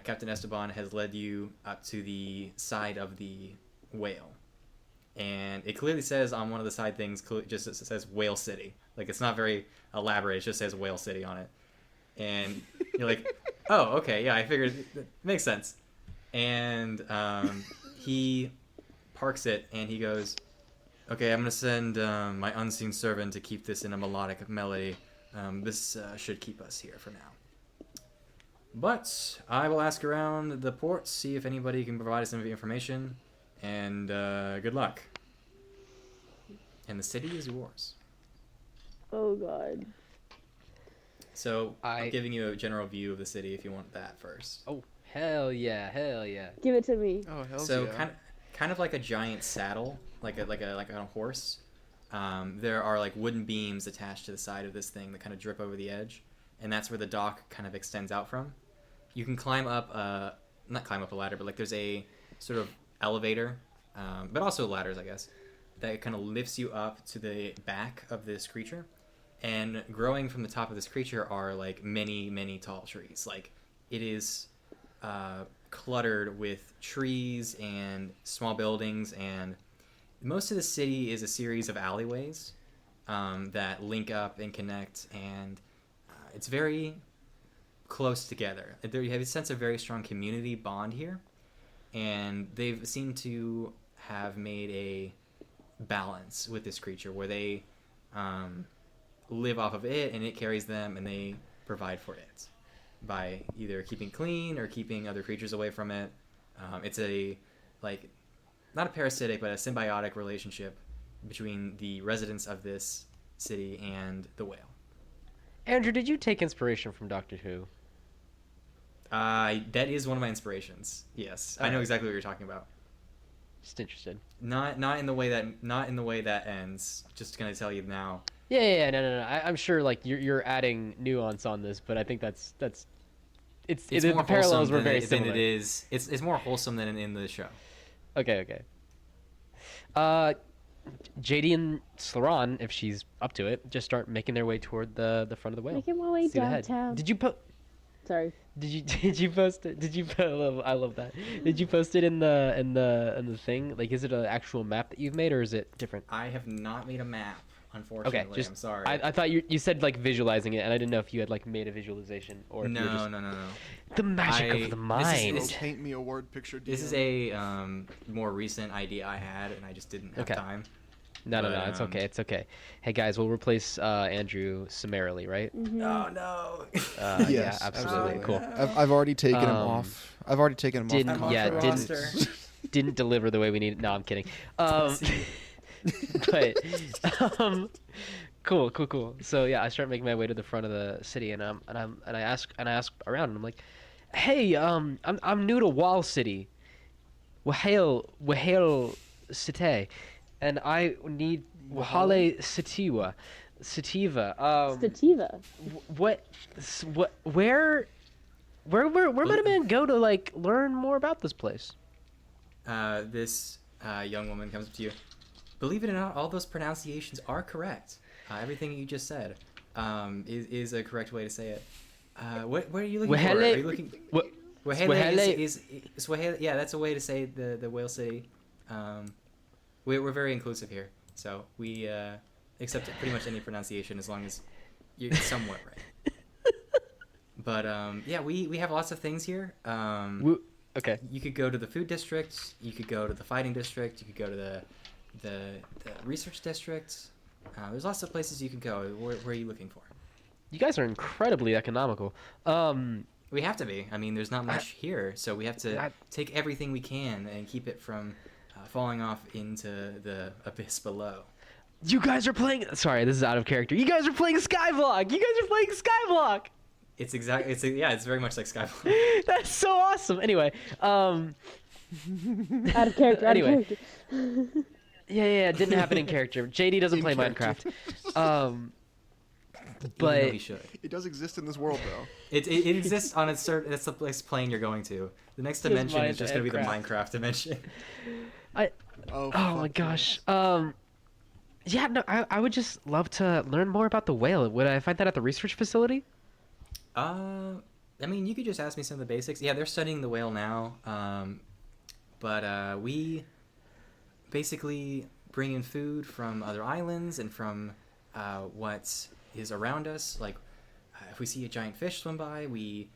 [SPEAKER 3] Captain Esteban has led you up to the side of the whale. And it clearly says on one of the side things, just it says Whale City. Like, it's not very elaborate, it just says Whale City on it. And you're like, oh, okay, yeah, I figured, it makes sense. And he parks it, and he goes, okay, I'm going to send my unseen servant to keep this in a melodic melody. This should keep us here for now. But I will ask around the port, see if anybody can provide us some information, and good luck. And the city is yours.
[SPEAKER 1] Oh, God.
[SPEAKER 3] So I'm giving you a general view of the city if you want that first.
[SPEAKER 2] Oh, hell yeah.
[SPEAKER 1] Give it to me.
[SPEAKER 4] Oh hell
[SPEAKER 3] So
[SPEAKER 4] yeah.
[SPEAKER 3] kind of like a giant saddle, like a horse. There are like wooden beams attached to the side of this thing that kind of drip over the edge, and that's where the dock kind of extends out from. You can climb up, not climb up a ladder, but like there's a sort of elevator, but also ladders, I guess, that kind of lifts you up to the back of this creature. And growing from the top of this creature are like many, many tall trees. Like it is cluttered with trees and small buildings, and most of the city is a series of alleyways that link up and connect, and it's very close together. You have a sense of very strong community bond here, and they've seemed to have made balance with this creature where they live off of it and it carries them and they provide for it by either keeping clean or keeping other creatures away from it. It's a like not a parasitic but a symbiotic relationship between the residents of this city and the whale.
[SPEAKER 2] Andrew, did you take inspiration from Doctor Who?
[SPEAKER 3] That is one of my inspirations. Yes, I know exactly what you're talking about.
[SPEAKER 2] Just interested.
[SPEAKER 3] Not in the way that ends. Just gonna tell you now.
[SPEAKER 2] Yeah, no. I'm sure like you're adding nuance on this, but I think that's
[SPEAKER 3] It's
[SPEAKER 2] the
[SPEAKER 3] more
[SPEAKER 2] parallels
[SPEAKER 3] wholesome
[SPEAKER 2] were
[SPEAKER 3] than
[SPEAKER 2] very
[SPEAKER 3] it
[SPEAKER 2] similar.
[SPEAKER 3] is. It's more wholesome than in the show.
[SPEAKER 2] Okay. JD and Slaran, if she's up to it, just start making their way toward the front of the whale.
[SPEAKER 1] Making my way
[SPEAKER 2] See the head.
[SPEAKER 1] downtown.
[SPEAKER 2] Did you put?
[SPEAKER 1] Sorry.
[SPEAKER 2] Did you post it? Did you put? I love that. Did you post it in the thing? Like, is it an actual map that you've made, or is it different?
[SPEAKER 3] I have not made a map, unfortunately.
[SPEAKER 2] Okay, just
[SPEAKER 3] I'm sorry.
[SPEAKER 2] I thought you said like visualizing it, and I didn't know if you had like made a visualization or if you were just...
[SPEAKER 3] No.
[SPEAKER 2] The magic of the mind.
[SPEAKER 3] This is-
[SPEAKER 4] Paint me a word picture. DM.
[SPEAKER 3] This is a more recent idea I had, and I just didn't have
[SPEAKER 2] Okay.
[SPEAKER 3] time.
[SPEAKER 2] No,
[SPEAKER 3] but,
[SPEAKER 2] it's okay, it's okay. Hey guys, we'll replace Andrew summarily, right?
[SPEAKER 1] Mm-hmm.
[SPEAKER 3] Oh no!
[SPEAKER 2] Yeah,
[SPEAKER 4] Yes,
[SPEAKER 2] absolutely. Cool.
[SPEAKER 4] I've already taken him
[SPEAKER 2] Um,
[SPEAKER 4] off. I've already taken him
[SPEAKER 2] Didn't
[SPEAKER 4] off.
[SPEAKER 3] I'm off
[SPEAKER 2] yeah
[SPEAKER 3] the
[SPEAKER 2] didn't
[SPEAKER 3] roster.
[SPEAKER 2] didn't deliver the way we needed. No, I'm kidding. But cool. So yeah, I start making my way to the front of the city, and I ask around, and I'm like, hey, I'm new to Wall City, Wahale City, and I need Wahale Sativa.
[SPEAKER 1] Sativa.
[SPEAKER 2] Where might a man go to like learn more about this place?
[SPEAKER 3] This young woman comes up to you. Believe it or not, all those pronunciations are correct. Everything you just said is a correct way to say it. What are you looking for? Are you looking? Wahale is Wahale. Yeah, that's a way to say the whale city. We're very inclusive here, so we accept pretty much any pronunciation as long as you're somewhat right. But yeah, we have lots of things here.
[SPEAKER 2] Okay.
[SPEAKER 3] You could go to the food district. You could go to the fighting district. You could go to the research district. There's lots of places you can go. Where are you looking for?
[SPEAKER 2] You guys are incredibly economical.
[SPEAKER 3] We have to be. I mean, there's not much here, so we have to
[SPEAKER 2] I-
[SPEAKER 3] take everything we can and keep it from falling off into the abyss below.
[SPEAKER 2] You guys are playing. Sorry, this is out of character. You guys are playing Skyblock.
[SPEAKER 3] It's it's very much like Skyblock.
[SPEAKER 2] That's so awesome. Anyway,
[SPEAKER 1] Out of character.
[SPEAKER 2] Anyway.
[SPEAKER 1] Out of character.
[SPEAKER 2] yeah, it didn't happen in character. JD doesn't
[SPEAKER 4] In
[SPEAKER 2] play
[SPEAKER 4] character.
[SPEAKER 2] Minecraft.
[SPEAKER 3] Even
[SPEAKER 2] But
[SPEAKER 3] though we should.
[SPEAKER 4] It does exist in this world, though.
[SPEAKER 3] It exists on a certain. That's the place plane you're going to. The next
[SPEAKER 2] Just
[SPEAKER 3] dimension is just going to be the
[SPEAKER 2] Minecraft.
[SPEAKER 3] Minecraft dimension.
[SPEAKER 2] oh my gosh. Yeah, no, I would just love to learn more about the whale. Would I find that at the research facility?
[SPEAKER 3] I mean, you could just ask me some of the basics. Yeah, they're studying the whale now. But we basically bring in food from other islands and from what is around us. Like, if we see a giant fish swim by, we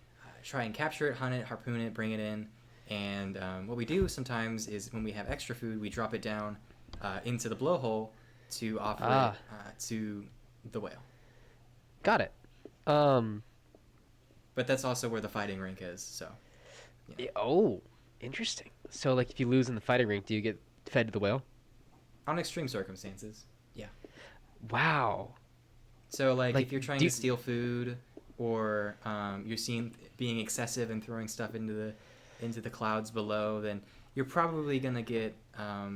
[SPEAKER 3] try and capture it, hunt it, harpoon it, bring it in. And what we do sometimes is when we have extra food, we drop it down into the blowhole to offer it to the whale.
[SPEAKER 2] Got it.
[SPEAKER 3] But that's also where the fighting rink is, so. Yeah.
[SPEAKER 2] Oh, interesting. So, like, if you lose in the fighting rink, do you get fed to the whale?
[SPEAKER 3] On extreme circumstances, yeah.
[SPEAKER 2] Wow.
[SPEAKER 3] So, like
[SPEAKER 2] Like,
[SPEAKER 3] if you're trying
[SPEAKER 2] do
[SPEAKER 3] to
[SPEAKER 2] you-
[SPEAKER 3] steal food, or you're seen being excessive and throwing stuff into the clouds below, then you're probably gonna get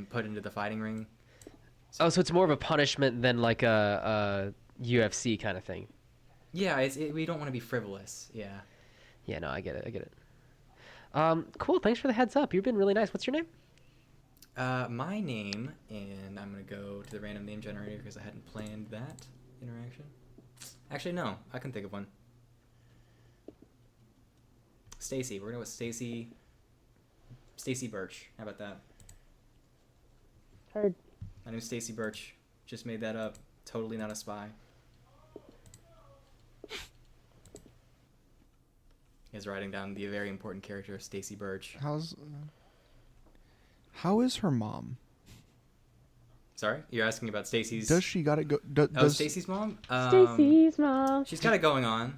[SPEAKER 3] put into the fighting ring.
[SPEAKER 2] Oh, so it's more of a punishment than like a UFC kind of thing.
[SPEAKER 3] Yeah, we don't want to be frivolous. Yeah.
[SPEAKER 2] Yeah, no, I get it. Cool. Thanks for the heads up. You've been really nice. What's your name?
[SPEAKER 3] My name, and I'm gonna go to the random name generator because I hadn't planned that interaction. Actually, no, I can think of one. Stacy. We're gonna go with Stacy. Stacy Birch. How about that?
[SPEAKER 1] Heard.
[SPEAKER 3] My name's Stacy Birch. Just made that up. Totally not a spy. He's writing down the very important character of Stacy Birch.
[SPEAKER 4] How is her mom?
[SPEAKER 3] Sorry, you're asking about Stacy's.
[SPEAKER 4] Does she got it go?
[SPEAKER 3] Oh, Stacy's mom.
[SPEAKER 1] Stacy's mom.
[SPEAKER 3] She's got it going on.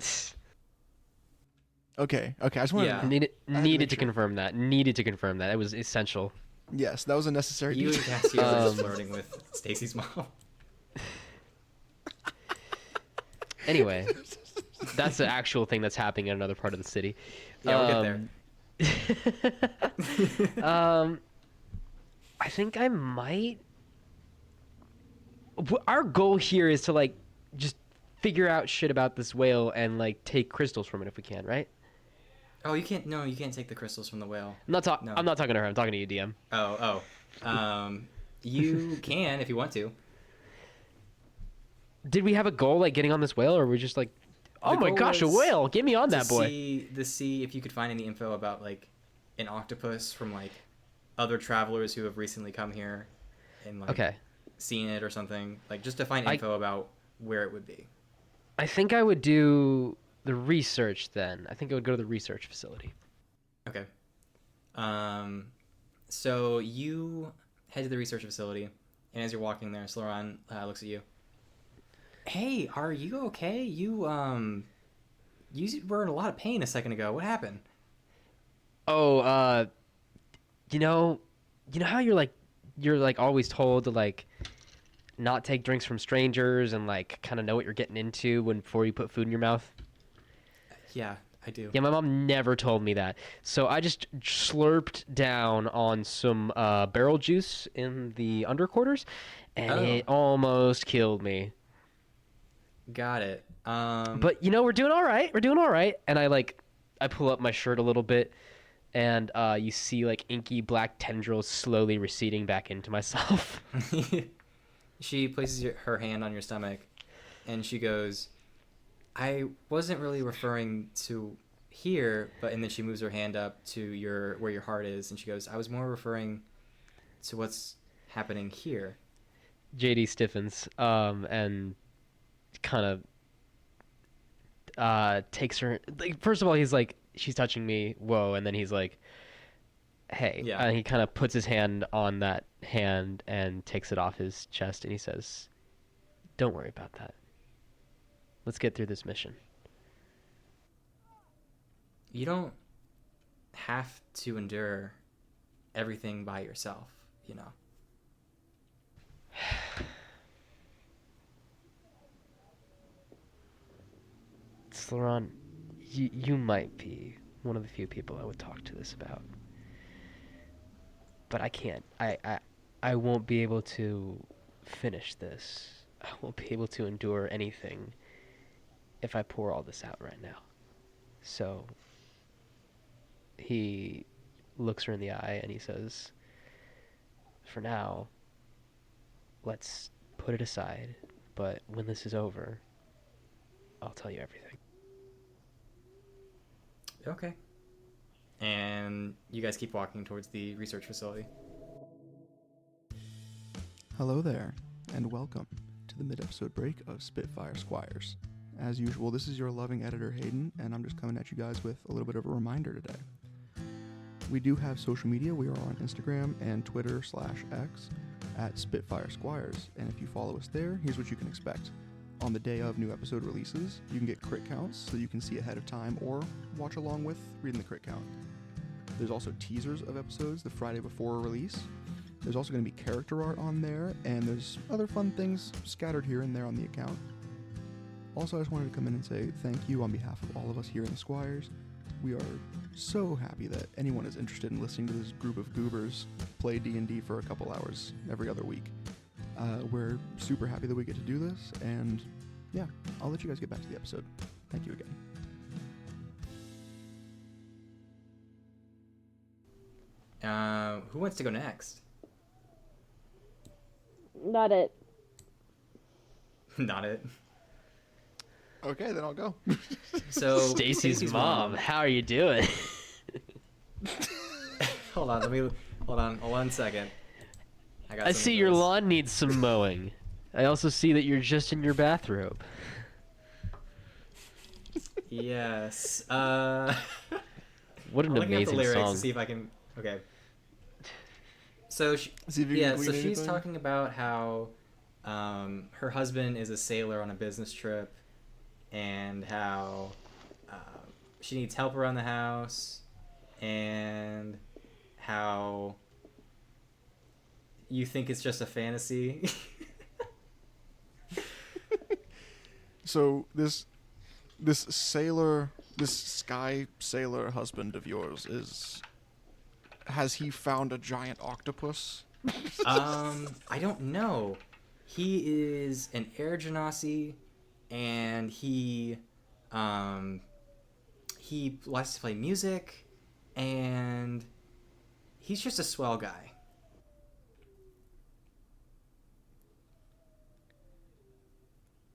[SPEAKER 4] Okay. I just wanted.
[SPEAKER 3] Yeah.
[SPEAKER 4] To,
[SPEAKER 2] Needed
[SPEAKER 4] I had to
[SPEAKER 2] needed
[SPEAKER 4] make
[SPEAKER 2] to
[SPEAKER 4] sure.
[SPEAKER 2] confirm that. Needed to confirm that. It was essential.
[SPEAKER 4] Yes, that was a necessary.
[SPEAKER 3] You and
[SPEAKER 4] detail.
[SPEAKER 3] Cassio are just flirting with Stacy's mom.
[SPEAKER 2] Anyway, that's the actual thing that's happening in another part of the city.
[SPEAKER 3] Yeah, we'll get there.
[SPEAKER 2] I think I might. Our goal here is to like just figure out shit about this whale and like take crystals from it if we can, right?
[SPEAKER 3] Oh, you can't. No, you can't take the crystals from the whale.
[SPEAKER 2] I'm not talking.
[SPEAKER 3] No.
[SPEAKER 2] I'm not talking to her. I'm talking to you, DM.
[SPEAKER 3] You can if you want to.
[SPEAKER 2] Did we have a goal like getting on this whale, or were we just like, oh
[SPEAKER 3] The
[SPEAKER 2] my
[SPEAKER 3] goal
[SPEAKER 2] gosh, a
[SPEAKER 3] was
[SPEAKER 2] whale! Get me on that boy.
[SPEAKER 3] To see if you could find any info about like an octopus from like other travelers who have recently come here and like
[SPEAKER 2] Okay.
[SPEAKER 3] seen it or something. Like just to find info about where it would be.
[SPEAKER 2] I think I would do the research then. I think I would go to the research facility.
[SPEAKER 3] Okay. So you head to the research facility, and as you're walking there, Sloran looks at you. Hey, are you okay? You were in a lot of pain a second ago. What happened?
[SPEAKER 2] Oh, you know how you're like always told to like not take drinks from strangers and like kind of know what you're getting into before you put food in your mouth.
[SPEAKER 3] Yeah, I do.
[SPEAKER 2] Yeah, my mom never told me that. So I just slurped down on some barrel juice in the underquarters, and it almost killed me.
[SPEAKER 3] Got it.
[SPEAKER 2] But we're doing all right. We're doing all right. And I pull up my shirt a little bit, and you see like inky black tendrils slowly receding back into myself.
[SPEAKER 3] She places her hand on your stomach, and she goes, I wasn't really referring to here, and then she moves her hand up to where your heart is, and she goes, I was more referring to what's happening here.
[SPEAKER 2] JD stiffens, and kind of takes her. Like, first of all, he's like, she's touching me, whoa, and then he's like, hey,
[SPEAKER 3] Yeah.
[SPEAKER 2] and he kind of puts his hand on that hand and takes it off his chest, and he says, don't worry about that. Let's get through this mission.
[SPEAKER 3] You don't have to endure everything by yourself, you know.
[SPEAKER 2] Sloran, you might be one of the few people I would talk to this about. But I can't. I won't be able to finish this. I won't be able to endure anything if I pour all this out right now. So he looks her in the eye and he says, for now, let's put it aside. But when this is over, I'll tell you everything.
[SPEAKER 3] Okay. And you guys keep walking towards the research facility.
[SPEAKER 4] Hello there, and welcome to the mid-episode break of Spitfire Squires. As usual, this is your loving editor, Hayden, and I'm just coming at you guys with a little bit of a reminder today. We do have social media. We are on Instagram and Twitter/X at Spitfire Squires, and if you follow us there, here's what you can expect. On the day of new episode releases, you can get crit counts so you can see ahead of time or watch along with reading the crit count. There's also teasers of episodes the Friday before release. There's also going to be character art on there, and there's other fun things scattered here and there on the account. Also, I just wanted to come in and say thank you on behalf of all of us here in the Squires. We are so happy that anyone is interested in listening to this group of goobers play D&D for a couple hours every other week. We're super happy that we get to do this, and yeah, I'll let you guys get back to the episode. Thank you again.
[SPEAKER 3] Who wants to go next?
[SPEAKER 1] Not it.
[SPEAKER 3] Not it.
[SPEAKER 4] Okay, then I'll go.
[SPEAKER 3] So
[SPEAKER 2] Stacy's mom, how are you doing?
[SPEAKER 3] Hold on, hold on 1 second.
[SPEAKER 2] I
[SPEAKER 3] something
[SPEAKER 2] see
[SPEAKER 3] for
[SPEAKER 2] your
[SPEAKER 3] this.
[SPEAKER 2] lawn needs some mowing. I also see that you're just in your bathrobe.
[SPEAKER 3] Yes.
[SPEAKER 2] What an
[SPEAKER 3] I'm looking at the
[SPEAKER 2] amazing
[SPEAKER 3] lyrics
[SPEAKER 2] song.
[SPEAKER 3] to see if I can. Okay. So she,
[SPEAKER 4] See if you
[SPEAKER 3] yeah,
[SPEAKER 4] can
[SPEAKER 3] so
[SPEAKER 4] glean
[SPEAKER 3] she's
[SPEAKER 4] anything.
[SPEAKER 3] talking about how her husband is a sailor on a business trip, and how she needs help around the house, and how you think it's just a fantasy.
[SPEAKER 4] So this sky sailor husband of yours has he found a giant octopus?
[SPEAKER 3] I don't know. He is an air genasi, and he likes to play music, and he's just a swell guy.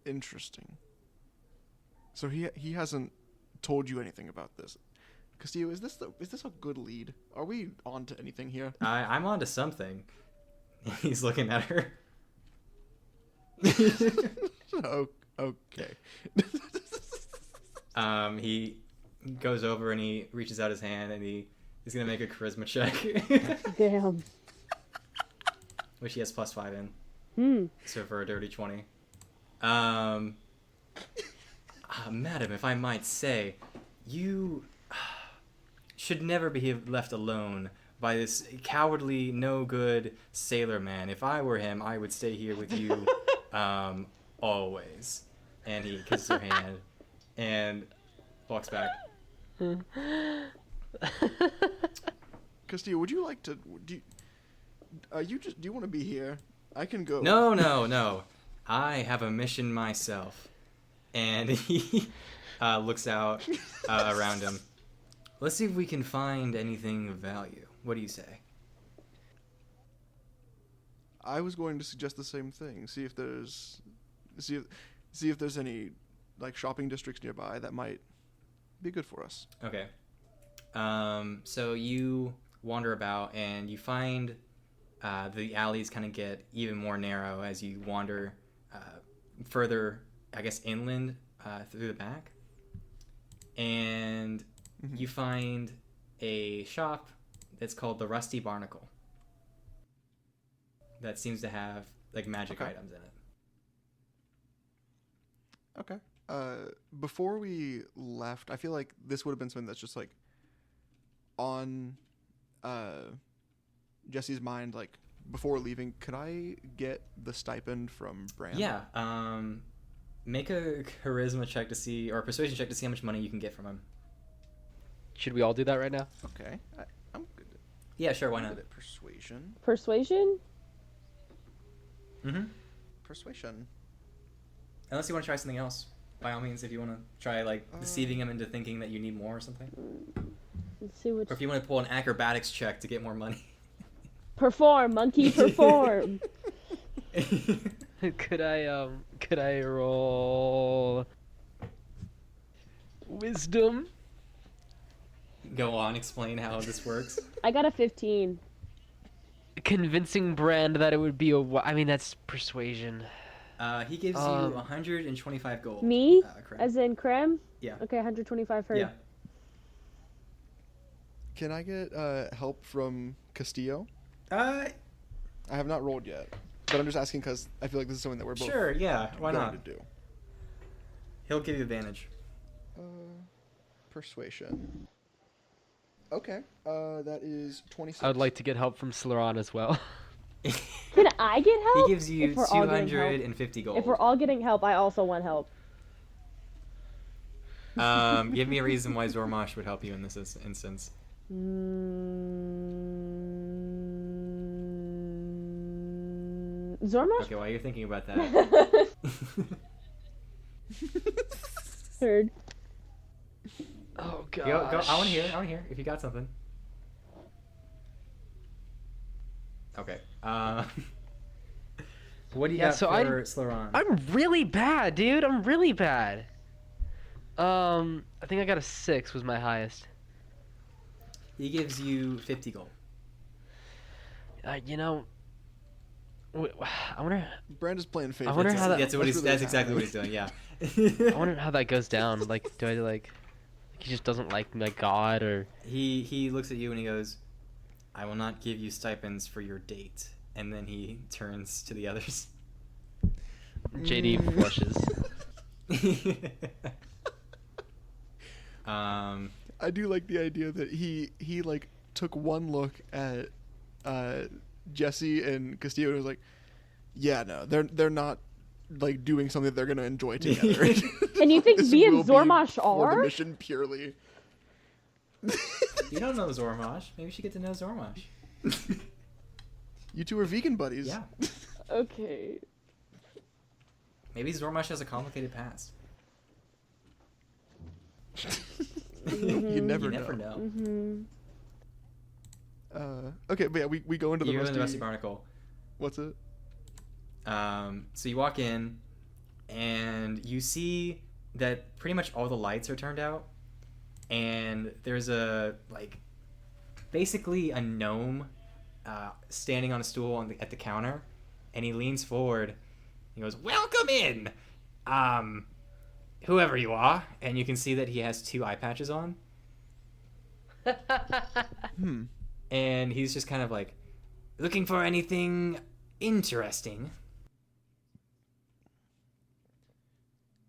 [SPEAKER 4] Interesting. So he hasn't told you anything about this. Castillo, is this a good lead? Are we on to anything here?
[SPEAKER 3] I'm onto something. He's looking at her.
[SPEAKER 4] Oh, okay.
[SPEAKER 3] He goes over and he reaches out his hand and he's gonna make a charisma check,
[SPEAKER 1] Damn.
[SPEAKER 3] which he has +5 in. So for a dirty 20. Madam, if I might say, you should never be left alone by this cowardly, no-good sailor man. If I were him, I would stay here with you, always. And he kisses her hand and walks back.
[SPEAKER 4] Castillo, would you like to? Do you want to be here? I can go.
[SPEAKER 3] No. I have a mission myself. And he looks out around him. Let's see if we can find anything of value. What do you say?
[SPEAKER 4] I was going to suggest the same thing. See if there's any like shopping districts nearby that might be good for us.
[SPEAKER 3] Okay. So you wander about and you find the alleys kind of get even more narrow as you wander further, I guess, inland through the back. And you find a shop that's called the Rusty Barnacle that seems to have like magic items in it.
[SPEAKER 4] Okay. Before we left, I feel like this would have been something that's just like on Jesse's mind. Like before leaving, could I get the stipend from Brand?
[SPEAKER 3] Yeah. Make a charisma check to see, or a persuasion check to see how much money you can get from him.
[SPEAKER 2] Should we all do that right now?
[SPEAKER 4] Okay. I'm good.
[SPEAKER 3] Yeah, sure. Why
[SPEAKER 4] I'm
[SPEAKER 3] not?
[SPEAKER 4] good at persuasion.
[SPEAKER 1] Persuasion?
[SPEAKER 3] Mm-hmm.
[SPEAKER 4] Persuasion.
[SPEAKER 3] Unless you want to try something else, by all means. If you want to try like deceiving him into thinking that you need more or something,
[SPEAKER 1] Let's see what.
[SPEAKER 3] or if you want to pull an acrobatics check to get more money.
[SPEAKER 1] Perform, monkey, perform.
[SPEAKER 2] Could I roll wisdom?
[SPEAKER 3] Go on, explain how this works.
[SPEAKER 1] I got a 15.
[SPEAKER 2] Convincing Brand that it would be I mean, that's persuasion.
[SPEAKER 3] He gives you 125 gold.
[SPEAKER 1] Me?
[SPEAKER 3] Creme.
[SPEAKER 1] As in creme?
[SPEAKER 3] Yeah.
[SPEAKER 1] Okay, 125 her.
[SPEAKER 3] Yeah.
[SPEAKER 4] Can I get help from Castillo?
[SPEAKER 3] Uh,
[SPEAKER 4] I have not rolled yet, but I'm just asking because I feel like this is something that we're both
[SPEAKER 3] sure. Yeah. Why
[SPEAKER 4] going
[SPEAKER 3] not?
[SPEAKER 4] to do.
[SPEAKER 3] He'll give you advantage.
[SPEAKER 4] Persuasion. Okay. That is 26.
[SPEAKER 2] I would like to get help from Slaron as well.
[SPEAKER 1] Can I get help?
[SPEAKER 3] He gives you
[SPEAKER 1] If we're all getting help.
[SPEAKER 3] 250 gold.
[SPEAKER 1] If we're all getting help, I also want help.
[SPEAKER 3] Give me a reason why Zormash would help you in this instance.
[SPEAKER 1] Zormash?
[SPEAKER 3] Okay, while you're thinking about that.
[SPEAKER 1] Heard.
[SPEAKER 2] Oh god.
[SPEAKER 3] Go. I want to hear. If you got something. Okay. What do you got
[SPEAKER 2] so
[SPEAKER 3] for Slaron?
[SPEAKER 2] I'm really bad, dude. I'm really bad. I think I got a 6 was my highest.
[SPEAKER 3] He gives you 50 gold.
[SPEAKER 2] You know, I wonder.
[SPEAKER 4] Brand is playing favorite.
[SPEAKER 2] I wonder how that.
[SPEAKER 3] That's exactly what he's doing. Yeah.
[SPEAKER 2] I wonder how that goes down. Like, he just doesn't like my god, or
[SPEAKER 3] He looks at you and he goes, I will not give you stipends for your date. And then he turns to the others.
[SPEAKER 2] JD flushes.
[SPEAKER 4] I do like the idea that he like took one look at Jesse and Castillo and was like, yeah, no, they're not like doing something that they're gonna enjoy together.
[SPEAKER 1] And you think
[SPEAKER 4] This
[SPEAKER 1] me and
[SPEAKER 4] will be
[SPEAKER 1] Zormash
[SPEAKER 4] for the
[SPEAKER 1] are?
[SPEAKER 4] mission purely.
[SPEAKER 3] You don't know Zormash. Maybe you should get to know Zormash.
[SPEAKER 4] You two are vegan buddies.
[SPEAKER 3] Yeah.
[SPEAKER 1] Okay.
[SPEAKER 3] Maybe Zormash has a complicated past.
[SPEAKER 4] You never
[SPEAKER 3] You never know.
[SPEAKER 1] Mm-hmm.
[SPEAKER 4] Okay, but yeah, we go into the
[SPEAKER 3] You're in the
[SPEAKER 4] Rusty
[SPEAKER 3] Rusty Barnacle.
[SPEAKER 4] What's it?
[SPEAKER 3] So you walk in, and you see that pretty much all the lights are turned out, and there's basically a gnome standing on a stool at the counter, and he leans forward. He goes, "Welcome in, whoever you are," and you can see that he has 2 eye patches on, and he's just kind of like, "Looking for anything interesting?"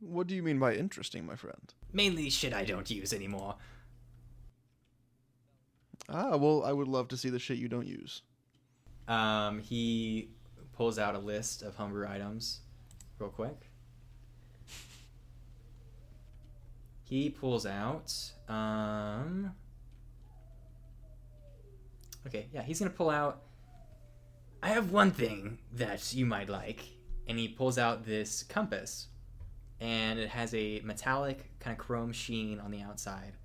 [SPEAKER 4] What do you mean by interesting, my friend?
[SPEAKER 3] Mainly shit I don't use anymore.
[SPEAKER 4] Ah, well, I would love to see the shit you don't use.
[SPEAKER 3] He pulls out a list of homebrew items real quick. He pulls out, okay, yeah, he's gonna pull out, I have one thing that you might like. And he pulls out this compass. And it has a metallic kind of chrome sheen on the outside.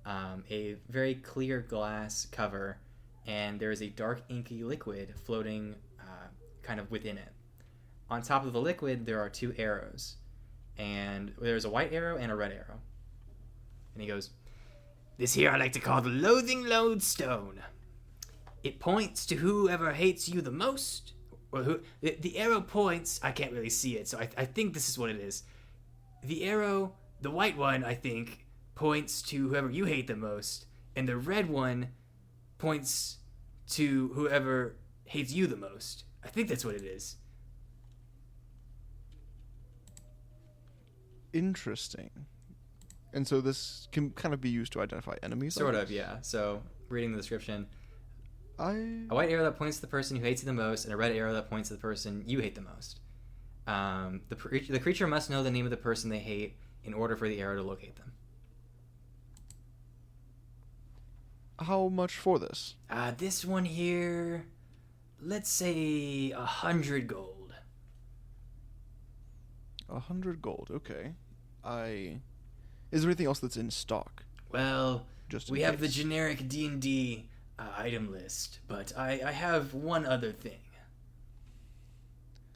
[SPEAKER 3] A very clear glass cover. And there is a dark inky liquid floating kind of within it. On top of the liquid, there are 2 arrows. And there's a white arrow and a red arrow. And he goes, "This here I like to call the Loathing Lodestone. It points to whoever hates you the most." Or the arrow points, I can't really see it, so I think this is what it is. The arrow, the white one, I think, points to whoever you hate the most. And the red one points to whoever hates you the most. I think that's what it is.
[SPEAKER 4] Interesting. And so this can kind of be used to identify enemies?
[SPEAKER 3] Sort of, yeah. So, reading the description.
[SPEAKER 4] A
[SPEAKER 3] white arrow that points to the person who hates you the most, and a red arrow that points to the person you hate the most. The creature must know the name of the person they hate in order for the arrow to locate them.
[SPEAKER 4] How much for this?
[SPEAKER 3] This one here, let's say 100 gold.
[SPEAKER 4] 100 gold, okay. Is there anything else that's in stock?
[SPEAKER 3] Well,
[SPEAKER 4] Just in
[SPEAKER 3] we have the
[SPEAKER 4] case.
[SPEAKER 3] generic D&D item list, but I have one other thing.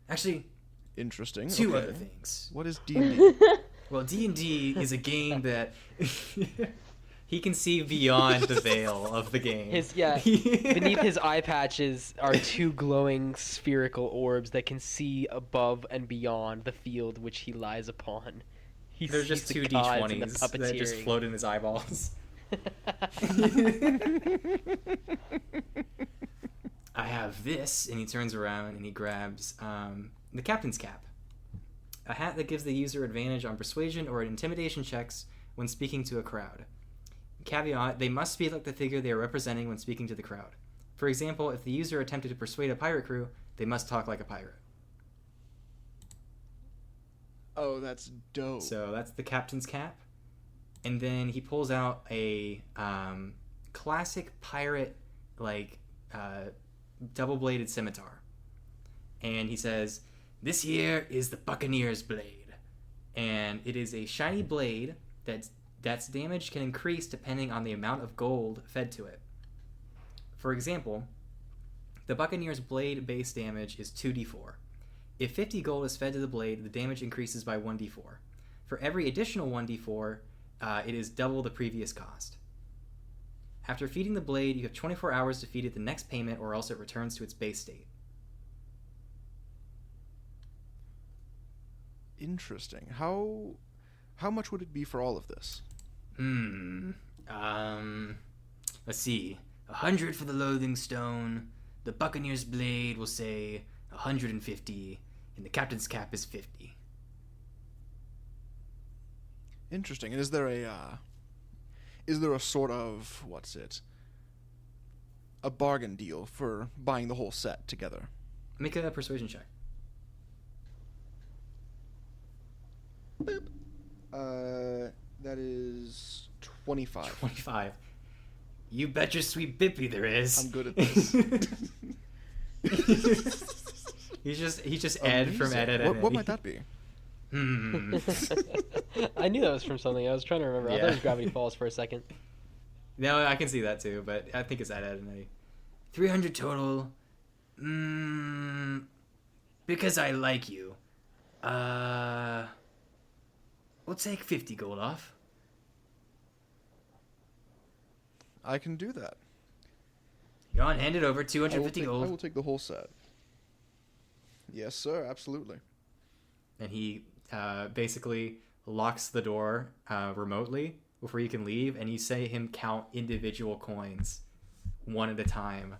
[SPEAKER 3] Actually,
[SPEAKER 4] Interesting.
[SPEAKER 3] 2
[SPEAKER 4] okay.
[SPEAKER 3] other things.
[SPEAKER 4] What is D&D?
[SPEAKER 3] Well, D&D is a game that he can see beyond the veil of the game.
[SPEAKER 2] Beneath his eye patches are 2 glowing spherical orbs that can see above and beyond the field which he lies upon.
[SPEAKER 3] They're just 2 D20s that just float in his eyeballs. I have this, and he turns around and he grabs the captain's cap. A hat that gives the user advantage on persuasion or intimidation checks when speaking to a crowd. Caveat, they must speak like the figure they are representing when speaking to the crowd. For example, if the user attempted to persuade a pirate crew, they must talk like a pirate.
[SPEAKER 4] Oh, that's dope.
[SPEAKER 3] So that's the captain's cap. And then he pulls out a classic pirate, double-bladed scimitar. And he says, "This here is the Buccaneer's blade." And it is a shiny blade that's damage can increase depending on the amount of gold fed to it. For example, the Buccaneer's blade base damage is 2d4. If 50 gold is fed to the blade, the damage increases by 1d4. For every additional 1d4, it is double the previous cost. After feeding the blade, you have 24 hours to feed it the next payment, or else it returns to its base state.
[SPEAKER 4] Interesting. How much would it be for all of this?
[SPEAKER 3] Let's see. 100 for the Loathing Stone. The Buccaneer's Blade will say 150, and the Captain's Cap is 50.
[SPEAKER 4] Interesting. And is there a sort of, what's it, a bargain deal for buying the whole set together?
[SPEAKER 3] Make a persuasion check.
[SPEAKER 4] That is 25.
[SPEAKER 3] 25. You bet your sweet bippy there is.
[SPEAKER 4] I'm good at this.
[SPEAKER 3] he's just Ed from Ed, Ed, Ed.
[SPEAKER 4] What might that be?
[SPEAKER 2] I knew that was from something. I was trying to remember. I thought it was Gravity Falls for a second.
[SPEAKER 3] No, I can see that too, but I think it's Ed, Ed, and Eddie. 300 total. Because I like you. We'll take 50 gold off.
[SPEAKER 4] I can do that.
[SPEAKER 3] Go on, hand it over. 250
[SPEAKER 4] I
[SPEAKER 3] gold.
[SPEAKER 4] will take the whole set. Yes, sir. Absolutely.
[SPEAKER 3] And he basically locks the door remotely before you can leave, and you say him count individual coins one at a time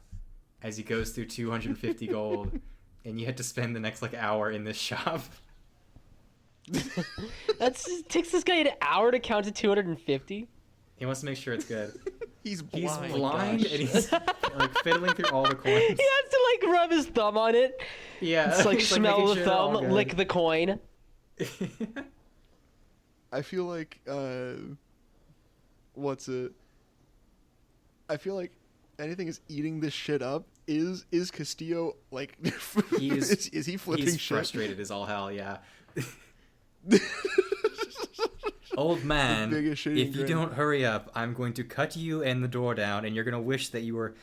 [SPEAKER 3] as he goes through 250 gold, and you had to spend the next hour in this shop.
[SPEAKER 2] It takes this guy an hour to count to 250.
[SPEAKER 3] He wants to make sure it's good.
[SPEAKER 4] He's blind.
[SPEAKER 3] He's blind, and he's fiddling through all the coins.
[SPEAKER 2] He has to rub his thumb on it.
[SPEAKER 3] Yeah,
[SPEAKER 2] It's
[SPEAKER 3] he's,
[SPEAKER 2] smell
[SPEAKER 3] making
[SPEAKER 2] the
[SPEAKER 3] sure they're all
[SPEAKER 2] thumb,
[SPEAKER 3] good.
[SPEAKER 2] lick the coin.
[SPEAKER 4] I feel like what's it? I feel like anything is eating this shit up. Is Castillo
[SPEAKER 3] He is
[SPEAKER 4] he flipping
[SPEAKER 3] He's
[SPEAKER 4] shit?
[SPEAKER 3] frustrated as all hell. Yeah. Old man,
[SPEAKER 4] biggest shitty
[SPEAKER 3] if you
[SPEAKER 4] grin.
[SPEAKER 3] don't hurry up, I'm going to cut you and the door down, and you're going to wish that you were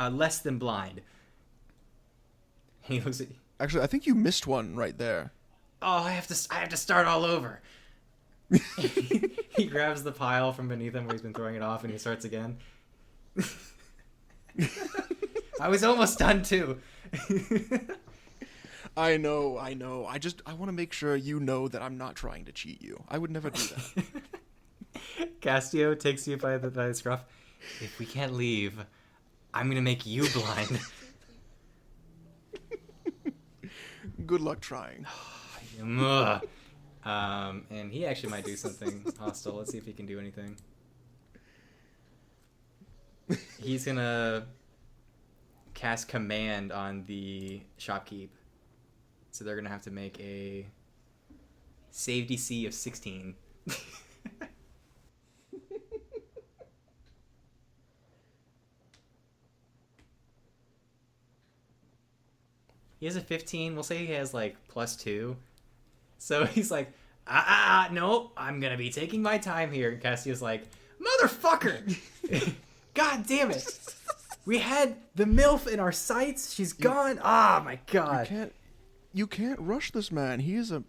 [SPEAKER 3] less than blind. And he looks at you.
[SPEAKER 4] Actually, I think you missed one right there.
[SPEAKER 3] Oh, I have to start all over. He grabs the pile from beneath him where he's been throwing it off, and he starts again. I was almost done too.
[SPEAKER 4] I know. I want to make sure you know that I'm not trying to cheat you. I would never do that.
[SPEAKER 3] Castillo takes you by the scruff. If we can't leave, I'm gonna make you blind.
[SPEAKER 4] Good luck trying.
[SPEAKER 3] And he actually might do something hostile. Let's see if he can do anything. He's gonna cast command on the shopkeep. So they're gonna have to make a save DC of 16. He has a 15. We'll say he has +2. So he's like, no, I'm gonna be taking my time here. And Cassie's like, motherfucker! God damn it! We had the MILF in our sights. She's gone. Ah, my God.
[SPEAKER 4] You can't rush this man.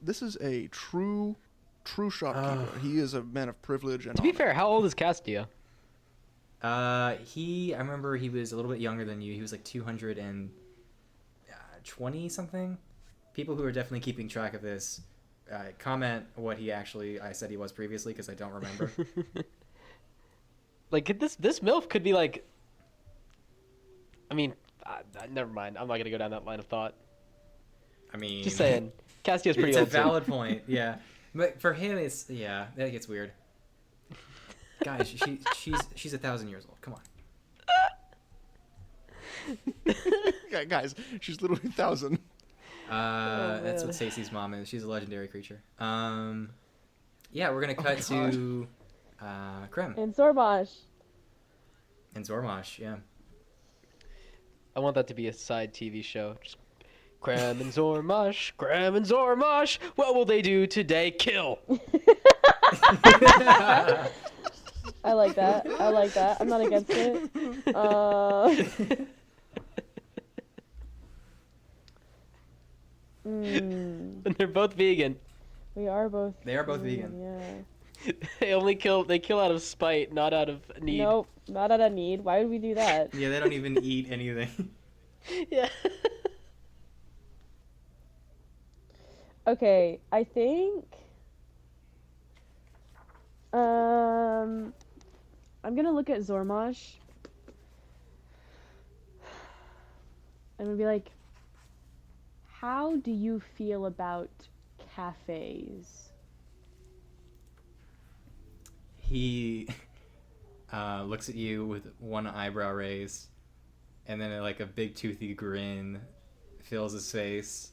[SPEAKER 4] This is a true shopkeeper. He is a man of privilege and
[SPEAKER 2] To be
[SPEAKER 4] honor.
[SPEAKER 2] fair, how old is Castillo?
[SPEAKER 3] I remember he was a little bit younger than you. He was 220 something. People who are definitely keeping track of this, comment what I said he was previously, because I don't remember.
[SPEAKER 2] This MILF could be never mind. I'm not gonna go down that line of thought.
[SPEAKER 3] I mean,
[SPEAKER 2] Just saying, Castillo's pretty
[SPEAKER 3] it's
[SPEAKER 2] old.
[SPEAKER 3] a valid point. Yeah, but for him, that gets weird. Guys, she's 1,000 years old. Come on.
[SPEAKER 4] Guys, she's literally 1,000.
[SPEAKER 3] That's what Stacey's mom is. She's a legendary creature. Yeah, we're gonna cut to Krem
[SPEAKER 1] And Zorbash.
[SPEAKER 3] and Zormash. Yeah.
[SPEAKER 2] I want that to be a side TV show. Just Graham and Zormash, Graham and Zormash. What will they do today? Kill.
[SPEAKER 1] I like that. I'm not against it.
[SPEAKER 2] And they're both vegan.
[SPEAKER 1] We are both.
[SPEAKER 3] They are both vegan.
[SPEAKER 1] Yeah.
[SPEAKER 2] They kill out of spite, not out of need.
[SPEAKER 1] Nope, not out of need. Why would we do that?
[SPEAKER 3] Yeah, they don't even eat anything.
[SPEAKER 2] Yeah.
[SPEAKER 1] Okay, I think I'm gonna look at Zormosh. And I'll be like, how do you feel about cafes?
[SPEAKER 3] He looks at you with one eyebrow raised, and then like a big toothy grin fills his face,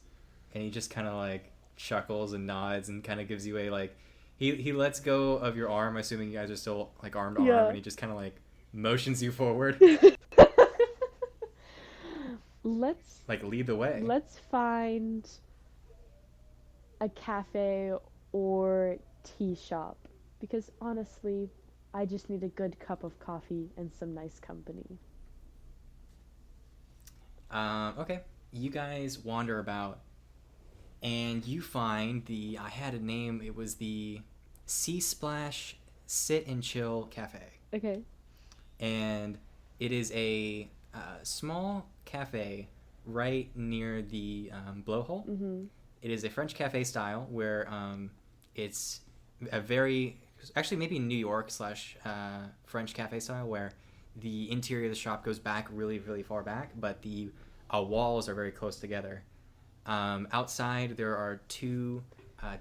[SPEAKER 3] and he just kind of like chuckles and nods and kind of gives you a like he lets go of your arm, assuming you guys are still like arm to arm, and he just kind of like motions you forward.
[SPEAKER 1] Let's
[SPEAKER 3] Like lead the way.
[SPEAKER 1] let's find a cafe or tea shop, because honestly, I just need a good cup of coffee and some nice company.
[SPEAKER 3] Okay, you guys wander about, and you find I had a name. It was the Sea Splash Sit and Chill Cafe,
[SPEAKER 1] Okay.
[SPEAKER 3] and it is a small cafe right near the blowhole.
[SPEAKER 1] Mhm.
[SPEAKER 3] It is a French cafe style where it's a very actually maybe New York slash French cafe style where the interior of the shop goes back really far back, but the walls are very close together. Outside there are two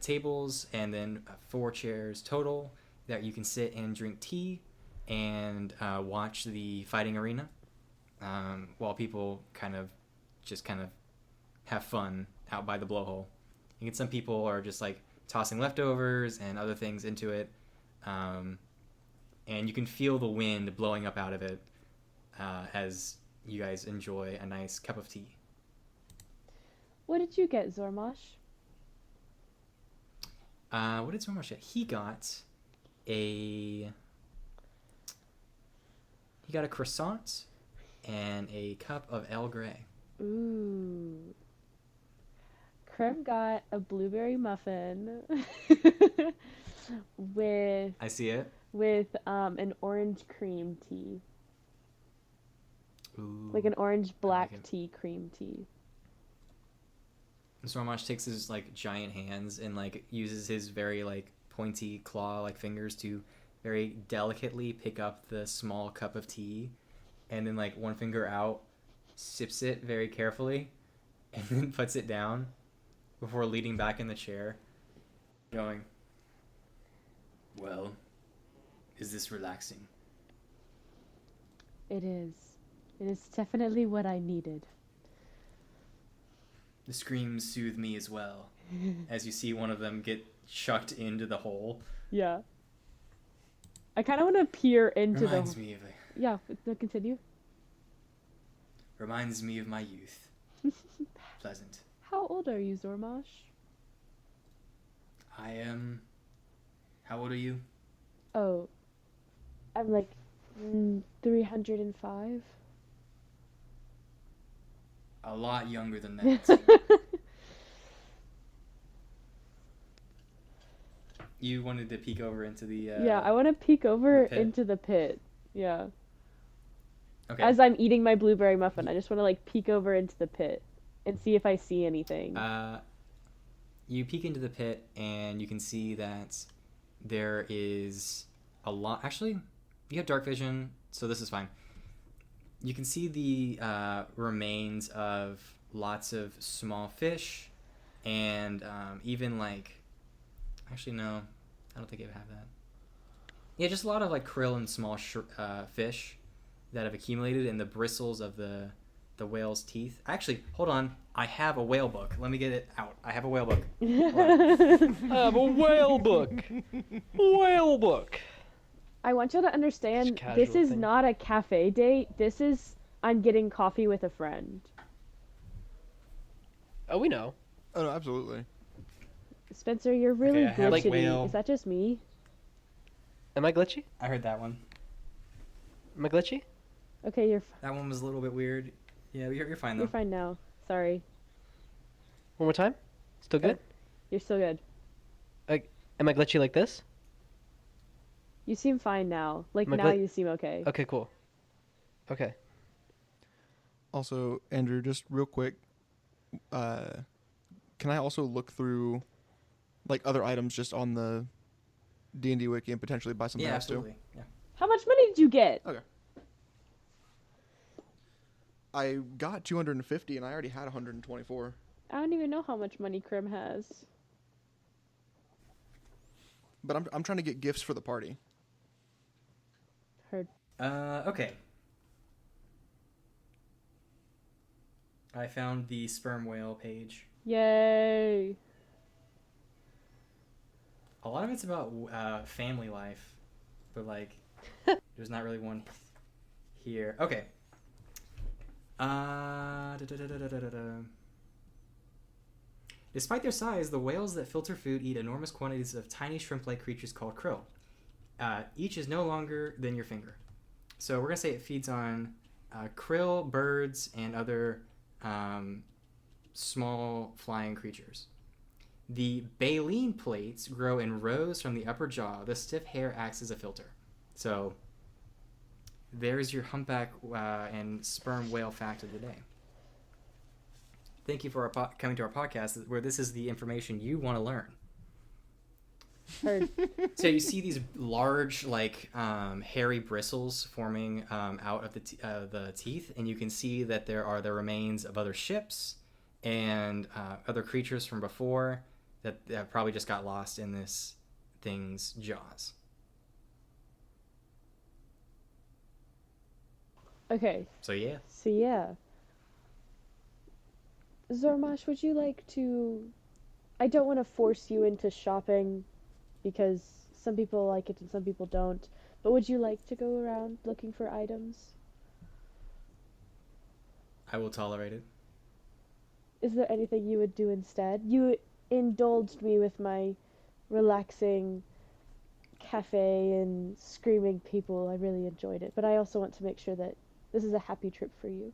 [SPEAKER 3] tables and then 4 chairs total that you can sit and drink tea and watch the fighting arena while people kind of have fun out by the blowhole. You get some people are just like tossing leftovers and other things into it, and you can feel the wind blowing up out of it as you guys enjoy a nice cup of tea.
[SPEAKER 1] What did you get, Zormosh?
[SPEAKER 3] What did Zormosh get? He got a croissant and a cup of Earl Grey.
[SPEAKER 1] Ooh. Krem got a blueberry muffin with
[SPEAKER 3] I see it.
[SPEAKER 1] an orange cream tea.
[SPEAKER 3] Ooh.
[SPEAKER 1] Like an orange black
[SPEAKER 3] it.
[SPEAKER 1] tea cream tea.
[SPEAKER 3] Zormosh takes his like giant hands and like uses his very like pointy claw like fingers to very delicately pick up the small cup of tea, and then like one finger out, sips it very carefully, and then puts it down before leaning back in the chair, going, "Well, is this relaxing?"
[SPEAKER 1] It is. It is definitely what I needed.
[SPEAKER 3] The screams soothe me as well, as you see one of them get chucked into the hole.
[SPEAKER 1] Yeah. I kind of want to peer into
[SPEAKER 3] Reminds me of
[SPEAKER 1] Yeah, continue.
[SPEAKER 3] reminds me of my youth. Pleasant.
[SPEAKER 1] How old are you, Zormosh?
[SPEAKER 3] I am. How old are you?
[SPEAKER 1] Oh, I'm like 305.
[SPEAKER 3] A lot younger than that. You wanted to peek over into the.
[SPEAKER 1] Yeah, I want to peek over
[SPEAKER 3] pit?
[SPEAKER 1] into the pit. Yeah.
[SPEAKER 3] Okay.
[SPEAKER 1] As I'm eating my blueberry muffin, I just want to like peek over into the pit and see if I see anything.
[SPEAKER 3] You peek into the pit and you can see that there is a lot. Actually, you have dark vision, so this is fine. You can see the remains of lots of small fish, and even like. Actually, no, I don't think it would have that. Yeah, just a lot of like krill and small fish that have accumulated in the bristles of the whale's teeth. Actually, hold on. I have a whale book. Let me get it out. I have a whale book.
[SPEAKER 2] I have a whale book. Whale book.
[SPEAKER 1] I want you to understand,
[SPEAKER 2] Just
[SPEAKER 1] this
[SPEAKER 2] casual
[SPEAKER 1] is
[SPEAKER 2] thing.
[SPEAKER 1] not a cafe date. This is I'm getting coffee with a friend.
[SPEAKER 2] Oh, we know.
[SPEAKER 4] Oh no, absolutely.
[SPEAKER 1] Spencer, you're really
[SPEAKER 3] Okay, I have
[SPEAKER 1] glitchy.
[SPEAKER 3] whale.
[SPEAKER 1] Is that just me?
[SPEAKER 2] Am I glitchy?
[SPEAKER 3] I heard that one.
[SPEAKER 2] Am I glitchy?
[SPEAKER 1] Okay,
[SPEAKER 3] That one was a little bit weird. Yeah, you're fine though.
[SPEAKER 1] you're fine now. Sorry.
[SPEAKER 2] One more time? Still good?
[SPEAKER 1] You're still good.
[SPEAKER 2] Am I glitchy like this?
[SPEAKER 1] You seem fine now. Like
[SPEAKER 2] Am I
[SPEAKER 1] now you seem okay.
[SPEAKER 2] Okay, cool. Okay.
[SPEAKER 4] Also, Andrew, just real quick, can I also look through like other items just on the D&D wiki and potentially buy something
[SPEAKER 3] Yeah,
[SPEAKER 4] else too?
[SPEAKER 3] absolutely. Yeah.
[SPEAKER 1] How much money did you get?
[SPEAKER 4] Okay. I got 250 and I already had 124.
[SPEAKER 1] I don't even know how much money Krim has.
[SPEAKER 4] But I'm trying to get gifts for the party.
[SPEAKER 1] Heard.
[SPEAKER 3] Okay. I found the sperm whale page.
[SPEAKER 1] Yay.
[SPEAKER 3] A lot of it's about family life, but like, there's not really one here. Okay. Despite their size, the whales that filter food eat enormous quantities of tiny shrimp-like creatures called krill. Each is no longer than your finger. So we're going to say it feeds on krill, birds, and other small flying creatures. The baleen plates grow in rows from the upper jaw. The stiff hair acts as a filter. So there's your humpback and sperm whale fact of the day. Thank you for coming to our podcast, where this is the information you want to learn.
[SPEAKER 1] Heard.
[SPEAKER 3] So you see these large, like, hairy bristles forming out of the teeth, and you can see that there are the remains of other ships and other creatures from before that probably just got lost in this thing's jaws.
[SPEAKER 1] Okay.
[SPEAKER 3] So yeah.
[SPEAKER 1] So yeah. Zormash, would you like to... I don't want to force you into shopping because some people like it and some people don't, but would you like to go around looking for items?
[SPEAKER 3] I will tolerate it.
[SPEAKER 1] Is there anything you would do instead? You indulged me with my relaxing cafe and screaming people. I really enjoyed it, but I also want to make sure that this is a happy trip for you.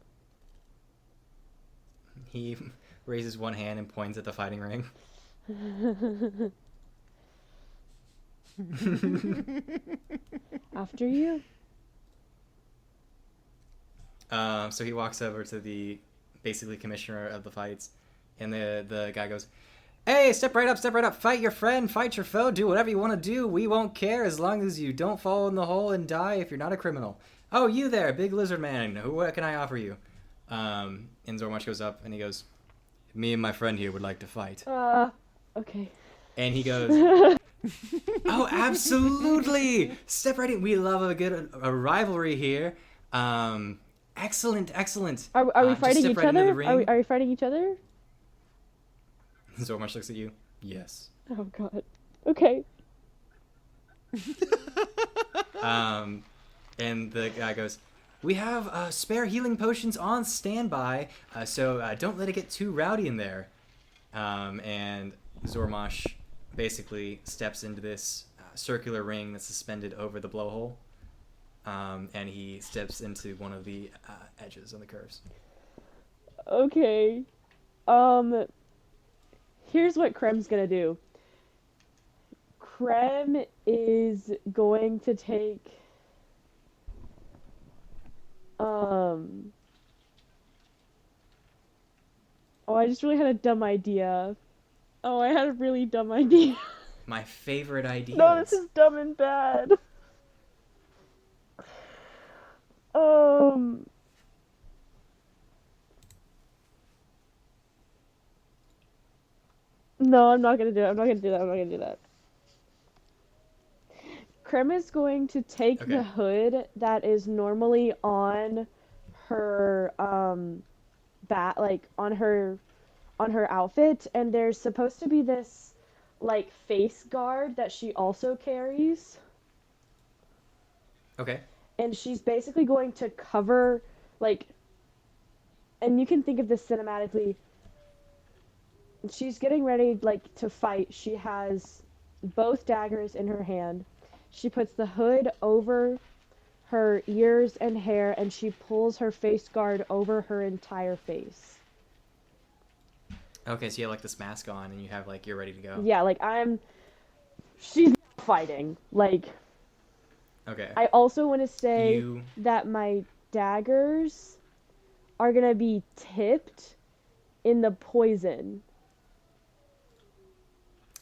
[SPEAKER 3] He raises one hand and points at the fighting ring.
[SPEAKER 1] After you.
[SPEAKER 3] So he walks over to the basically commissioner of the fights, and the guy goes, "Hey, step right up, fight your friend, fight your foe, do whatever you want to do. We won't care as long as you don't fall in the hole and die if you're not a criminal. Oh, you there, big lizard man, what can I offer you?" And Zormash goes up and he goes, "Me and my friend here would like to fight."
[SPEAKER 1] Okay.
[SPEAKER 3] And he goes, "Oh, absolutely! Step right in. We love a rivalry here. Excellent.
[SPEAKER 1] Are we
[SPEAKER 3] Just
[SPEAKER 1] fighting
[SPEAKER 3] step
[SPEAKER 1] each
[SPEAKER 3] right into
[SPEAKER 1] other?
[SPEAKER 3] the ring."
[SPEAKER 1] Are we fighting each other?
[SPEAKER 3] Zormash looks at you. Yes.
[SPEAKER 1] Oh god. Okay.
[SPEAKER 3] And the guy goes, "We have spare healing potions on standby, so don't let it get too rowdy in there." And Zormash basically steps into this circular ring that's suspended over the blowhole, and he steps into one of the edges on the curves.
[SPEAKER 1] Okay. Here's what Krem's gonna do. Krem is going to take Oh, I just really had a dumb idea. Oh, I had a really dumb idea.
[SPEAKER 3] My favorite idea.
[SPEAKER 1] No, this is dumb and bad. No, I'm not gonna do it. I'm not gonna do that. Krem is going to take
[SPEAKER 3] Okay.
[SPEAKER 1] the hood that is normally on her on her outfit, and there's supposed to be this like face guard that she also carries,
[SPEAKER 3] Okay.
[SPEAKER 1] and she's basically going to cover and you can think of this cinematically. She's getting ready to fight. She has both daggers in her hand. She puts the hood over her ears and hair, and she pulls her face guard over her entire face.
[SPEAKER 3] Okay, so you have like this mask on, and you have you're ready to go.
[SPEAKER 1] Yeah, she's fighting.
[SPEAKER 3] Okay.
[SPEAKER 1] I also want to say
[SPEAKER 3] You.
[SPEAKER 1] that my daggers are gonna be tipped in the poison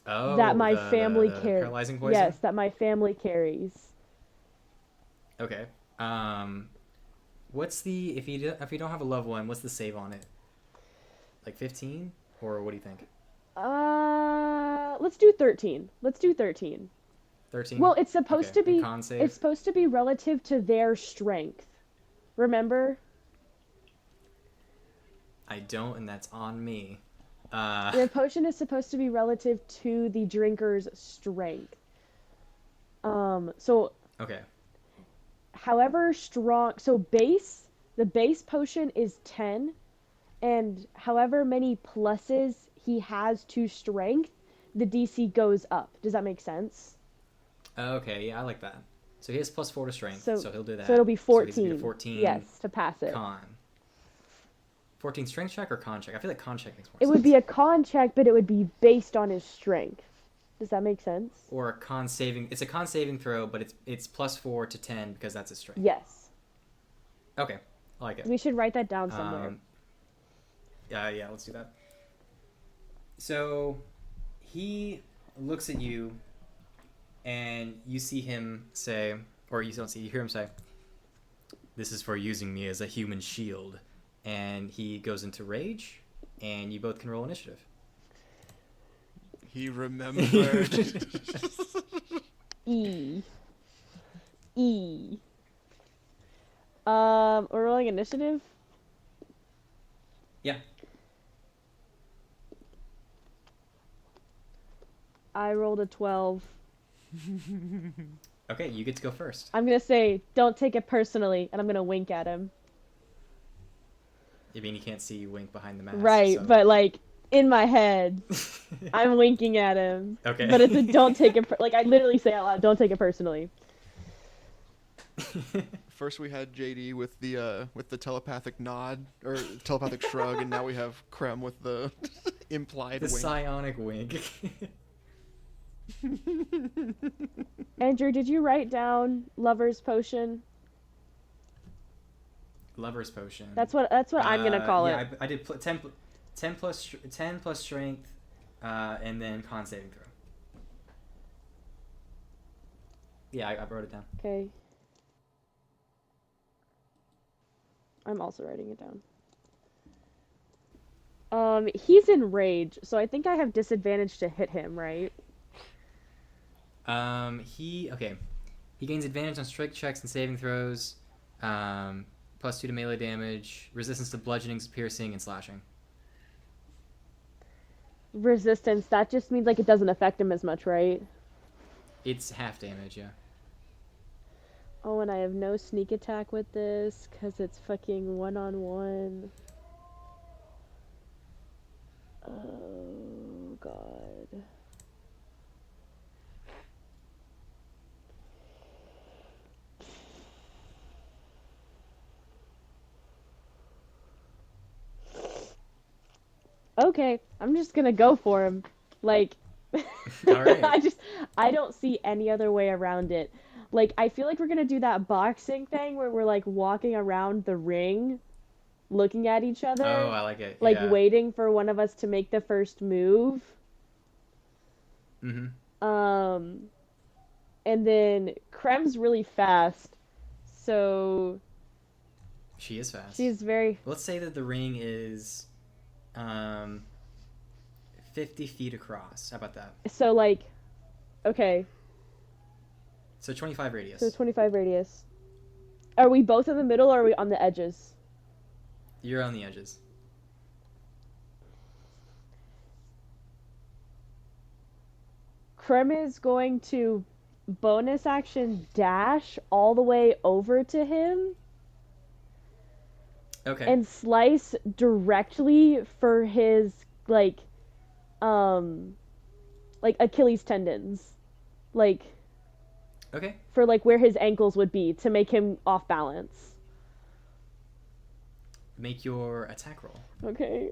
[SPEAKER 3] Oh.
[SPEAKER 1] that my
[SPEAKER 3] the
[SPEAKER 1] family
[SPEAKER 3] the
[SPEAKER 1] carries.
[SPEAKER 3] paralyzing poison.
[SPEAKER 1] Yes, that my family carries.
[SPEAKER 3] Okay. What's the if you don't have a level 1, what's the save on it? Like 15, or what do you think?
[SPEAKER 1] Let's do 13. Let's do 13.
[SPEAKER 3] 13.
[SPEAKER 1] Well, it's
[SPEAKER 3] Okay.
[SPEAKER 1] supposed to
[SPEAKER 3] And
[SPEAKER 1] be
[SPEAKER 3] con save.
[SPEAKER 1] it's supposed to be relative to their strength. Remember?
[SPEAKER 3] I don't, and that's on me.
[SPEAKER 1] The potion is supposed to be relative to the drinker's strength. So
[SPEAKER 3] Okay.
[SPEAKER 1] however strong, the base potion is 10, and however many pluses he has to strength, the DC goes up. Does that make sense?
[SPEAKER 3] Okay, yeah, I like that. So he has +4 to strength,
[SPEAKER 1] So
[SPEAKER 3] so he'll do that.
[SPEAKER 1] So it'll be
[SPEAKER 3] So he's
[SPEAKER 1] 14.
[SPEAKER 3] gonna be 14
[SPEAKER 1] Yes, to pass it.
[SPEAKER 3] con. 14 strength check or con check? I feel like con check makes more
[SPEAKER 1] It
[SPEAKER 3] sense.
[SPEAKER 1] would be a con check, but it would be based on his strength. Does that make sense?
[SPEAKER 3] Or a con saving. It's a con saving throw, but it's +4 to 10 because that's his strength.
[SPEAKER 1] Yes.
[SPEAKER 3] Okay, I like it.
[SPEAKER 1] We should write that down somewhere.
[SPEAKER 3] Yeah, let's do that. So he looks at you, and you see him say, or you don't see, you hear him say, "This is for using me as a human shield." And he goes into rage, and you both can roll initiative.
[SPEAKER 4] He remembered.
[SPEAKER 1] E. We're rolling initiative.
[SPEAKER 3] Yeah.
[SPEAKER 1] I rolled a 12.
[SPEAKER 3] Okay, you get to go first.
[SPEAKER 1] I'm gonna say, don't take it personally, and I'm gonna wink at him.
[SPEAKER 3] I mean, you can't see you wink behind the mask.
[SPEAKER 1] Right,
[SPEAKER 3] so.
[SPEAKER 1] but like in my head, I'm winking at him.
[SPEAKER 3] Okay.
[SPEAKER 1] But it's a don't take it like I literally say out loud, don't take it personally.
[SPEAKER 4] First we had JD with the telepathic nod or telepathic shrug, and now we have Krem with the implied
[SPEAKER 3] The
[SPEAKER 4] wink.
[SPEAKER 3] psionic wink.
[SPEAKER 1] Andrew, did you write down lover's potion?
[SPEAKER 3] Lover's potion.
[SPEAKER 1] That's what I'm gonna call
[SPEAKER 3] yeah,
[SPEAKER 1] it.
[SPEAKER 3] I did 10 plus strength, and then con saving throw. Yeah, I wrote it down.
[SPEAKER 1] Okay. I'm also writing it down. He's in rage, so I think I have disadvantage to hit him, right?
[SPEAKER 3] He gains advantage on strike checks and saving throws, +2 to melee damage, resistance to bludgeoning, piercing, and slashing.
[SPEAKER 1] Resistance, that just means like it doesn't affect him as much, right?
[SPEAKER 3] It's half damage, yeah.
[SPEAKER 1] Oh, and I have no sneak attack with this, because it's fucking one-on-one. Oh, God. Okay, I'm just gonna go for him. Like,
[SPEAKER 3] Alright.
[SPEAKER 1] I don't see any other way around it. Like, I feel like we're gonna do that boxing thing where we're like walking around the ring, looking at each other.
[SPEAKER 3] Oh, I like it.
[SPEAKER 1] Like
[SPEAKER 3] yeah.
[SPEAKER 1] waiting for one of us to make the first move.
[SPEAKER 3] Mm-hmm.
[SPEAKER 1] And then Krem's really fast, so
[SPEAKER 3] She is fast.
[SPEAKER 1] she's very.
[SPEAKER 3] Let's say that the ring is 50 feet across. How about that?
[SPEAKER 1] So like, okay,
[SPEAKER 3] So 25 radius.
[SPEAKER 1] so 25 radius. Are we both in the middle, or are we on the edges?
[SPEAKER 3] You're on the edges.
[SPEAKER 1] Krem is going to bonus action dash all the way over to him
[SPEAKER 3] Okay.
[SPEAKER 1] and slice directly for his like Achilles tendons, like
[SPEAKER 3] Okay.
[SPEAKER 1] for like where his ankles would be to make him off balance.
[SPEAKER 3] Make your attack roll.
[SPEAKER 1] Okay.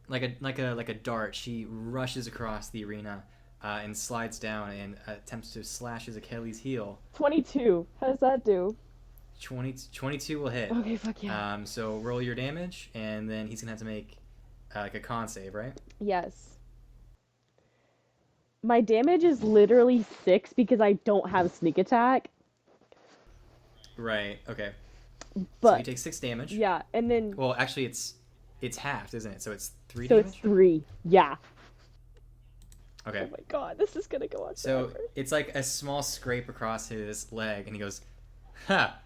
[SPEAKER 3] Like a dart, she rushes across the arena and slides down and attempts to slash his Achilles heel.
[SPEAKER 1] 22. How does that do?
[SPEAKER 3] 22 will hit.
[SPEAKER 1] Okay, fuck yeah.
[SPEAKER 3] So roll your damage, and then he's gonna have to make like a con save, right?
[SPEAKER 1] Yes. My damage is literally 6 because I don't have sneak attack.
[SPEAKER 3] Right. Okay. So
[SPEAKER 1] But
[SPEAKER 3] you take 6 damage.
[SPEAKER 1] yeah, and then
[SPEAKER 3] Well, actually, it's halved, isn't it? So it's 3
[SPEAKER 1] so it's
[SPEAKER 3] damage.
[SPEAKER 1] 3. Yeah.
[SPEAKER 3] Okay.
[SPEAKER 1] Oh my god, this is gonna go on
[SPEAKER 3] So
[SPEAKER 1] forever.
[SPEAKER 3] it's like a small scrape across his leg, and he goes, "Ha!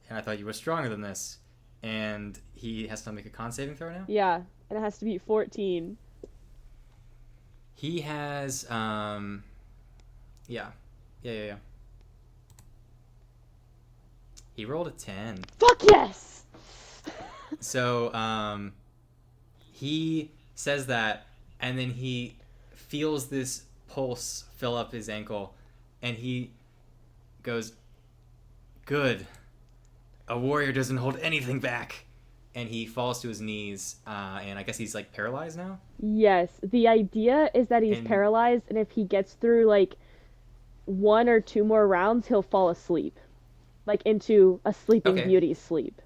[SPEAKER 3] And I thought you were stronger than this." And he has to make a con saving throw now.
[SPEAKER 1] Yeah, and it has to be 14.
[SPEAKER 3] He has, yeah. He rolled a 10.
[SPEAKER 1] Fuck yes!
[SPEAKER 3] So, he says that, and then he feels this pulse fill up his ankle, and he goes, "Good. A warrior doesn't hold anything back." And he falls to his knees, and I guess he's like paralyzed now.
[SPEAKER 1] Yes, the idea is that he's
[SPEAKER 3] And-
[SPEAKER 1] paralyzed, and if he gets through like 1 or 2 more rounds, he'll fall asleep. Like into a Sleeping
[SPEAKER 3] Okay.
[SPEAKER 1] Beauty sleep.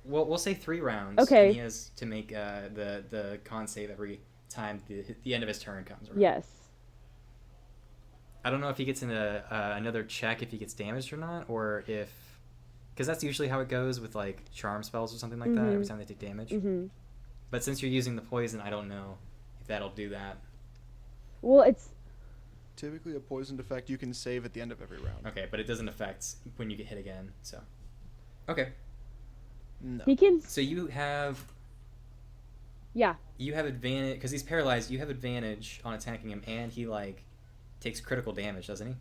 [SPEAKER 3] Well, we'll say 3 rounds.
[SPEAKER 1] Okay.
[SPEAKER 3] And he has to make the con save every time the end of his turn comes around.
[SPEAKER 1] Yes.
[SPEAKER 3] I don't know if he gets in another check if he gets damaged or not, or if... Because that's usually how it goes with, like, charm spells or something like that, every time they take damage.
[SPEAKER 1] Mm-hmm.
[SPEAKER 3] But since you're using the poison, I don't know if that'll do that.
[SPEAKER 1] Well, it's
[SPEAKER 4] Typically, a poisoned effect you can save at the end of every round.
[SPEAKER 3] Okay, but it doesn't affect when you get hit again, so... Okay,
[SPEAKER 4] No.
[SPEAKER 1] he can.
[SPEAKER 3] so you have
[SPEAKER 1] Yeah.
[SPEAKER 3] advantage... Because he's paralyzed, you have advantage on attacking him, and he, like, takes critical damage, doesn't he?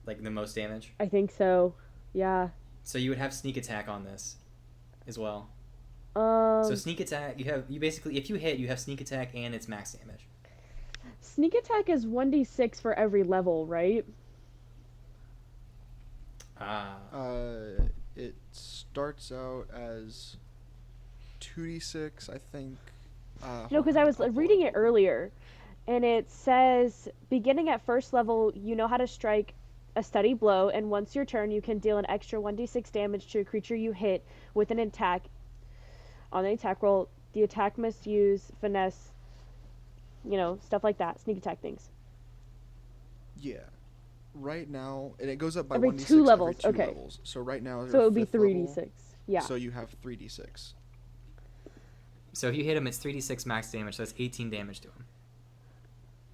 [SPEAKER 3] Like, the most damage?
[SPEAKER 1] I think so. Yeah.
[SPEAKER 3] So you would have sneak attack on this as well.
[SPEAKER 1] Um.
[SPEAKER 3] So sneak attack, you basically, if you hit, you have sneak attack and it's max damage.
[SPEAKER 1] Sneak attack is 1d6 for every level, right?
[SPEAKER 3] Ah.
[SPEAKER 4] It starts out as 2d6, I think.
[SPEAKER 1] No, because I was reading it earlier, and it says beginning at first level, you know how to strike a steady blow, and once your turn, you can deal an extra 1d6 damage to a creature you hit with an attack. On the attack roll, the attack must use finesse, stuff like that, sneak attack things.
[SPEAKER 4] Yeah. Right now, and it goes up by
[SPEAKER 1] Every
[SPEAKER 4] 1d6
[SPEAKER 1] 2 levels,
[SPEAKER 4] every 2
[SPEAKER 1] okay.
[SPEAKER 4] levels. So right now,
[SPEAKER 1] So it would be
[SPEAKER 4] fifth level,
[SPEAKER 1] 3d6. Yeah.
[SPEAKER 4] So you have 3d6.
[SPEAKER 3] So if you hit him, it's 3d6 max damage, so that's 18 damage to him.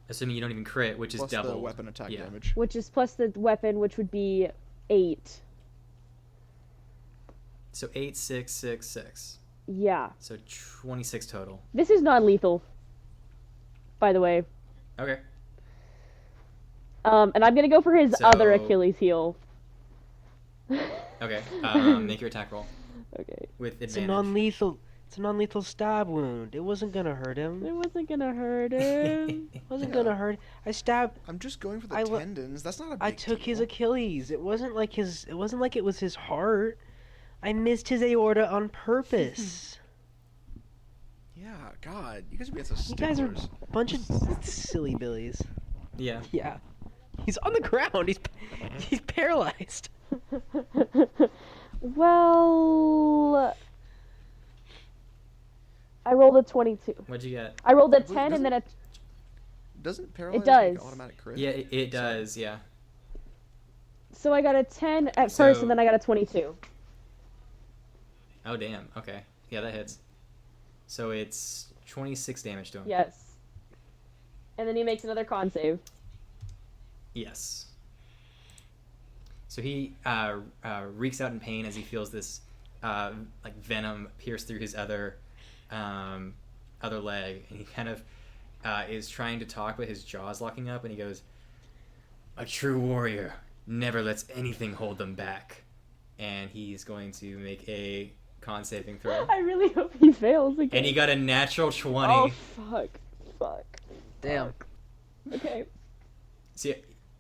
[SPEAKER 3] Assuming you don't even crit, which
[SPEAKER 4] Plus
[SPEAKER 3] is double.
[SPEAKER 4] the weapon attack
[SPEAKER 3] Yeah.
[SPEAKER 4] damage.
[SPEAKER 1] Which is plus the weapon, which would be 8.
[SPEAKER 3] So 8, 6, 6, 6.
[SPEAKER 1] Yeah.
[SPEAKER 3] So 26 total.
[SPEAKER 1] This is non-lethal, by the way.
[SPEAKER 3] Okay.
[SPEAKER 1] And I'm gonna go for his
[SPEAKER 3] So-
[SPEAKER 1] other Achilles heel.
[SPEAKER 3] Okay. Make your attack roll
[SPEAKER 1] Okay.
[SPEAKER 3] with
[SPEAKER 2] It's a
[SPEAKER 3] advantage.
[SPEAKER 2] non-lethal stab wound. It wasn't gonna hurt him.
[SPEAKER 1] It wasn't gonna hurt him.
[SPEAKER 2] It wasn't
[SPEAKER 4] Yeah.
[SPEAKER 2] gonna hurt. I stabbed.
[SPEAKER 4] I'm just going for the
[SPEAKER 2] I lo-
[SPEAKER 4] tendons. That's not a big
[SPEAKER 2] I took his
[SPEAKER 4] deal.
[SPEAKER 2] Achilles. It wasn't like it was his heart. I missed his aorta on purpose.
[SPEAKER 4] Yeah, God. You guys are being such
[SPEAKER 2] You guys are
[SPEAKER 4] sticklers.
[SPEAKER 2] a bunch of silly billies.
[SPEAKER 3] Yeah.
[SPEAKER 2] Yeah. He's on the ground. He's paralyzed.
[SPEAKER 1] Well, I rolled a 22.
[SPEAKER 3] What'd you get?
[SPEAKER 1] I rolled a
[SPEAKER 4] Wait,
[SPEAKER 1] 10 and then a.
[SPEAKER 4] Doesn't paralyze
[SPEAKER 1] does.
[SPEAKER 4] make automatic crit?
[SPEAKER 3] Yeah, it does, yeah.
[SPEAKER 1] So I got a 10 at first,
[SPEAKER 3] So-
[SPEAKER 1] and then I got a 22.
[SPEAKER 3] Oh, damn. Okay. Yeah, that hits. So it's 26 damage to him.
[SPEAKER 1] Yes. And then he makes another con save.
[SPEAKER 3] Yes. So he reeks out in pain as he feels this like venom pierce through his other leg, and he kind of is trying to talk, but his jaw's locking up, and he goes, "A true warrior never lets anything hold them back," and he's going to make a con saving throw,
[SPEAKER 1] I really hope he fails again.
[SPEAKER 3] and he got a natural 20.
[SPEAKER 1] Oh, fuck.
[SPEAKER 2] Damn.
[SPEAKER 1] Okay.
[SPEAKER 3] So,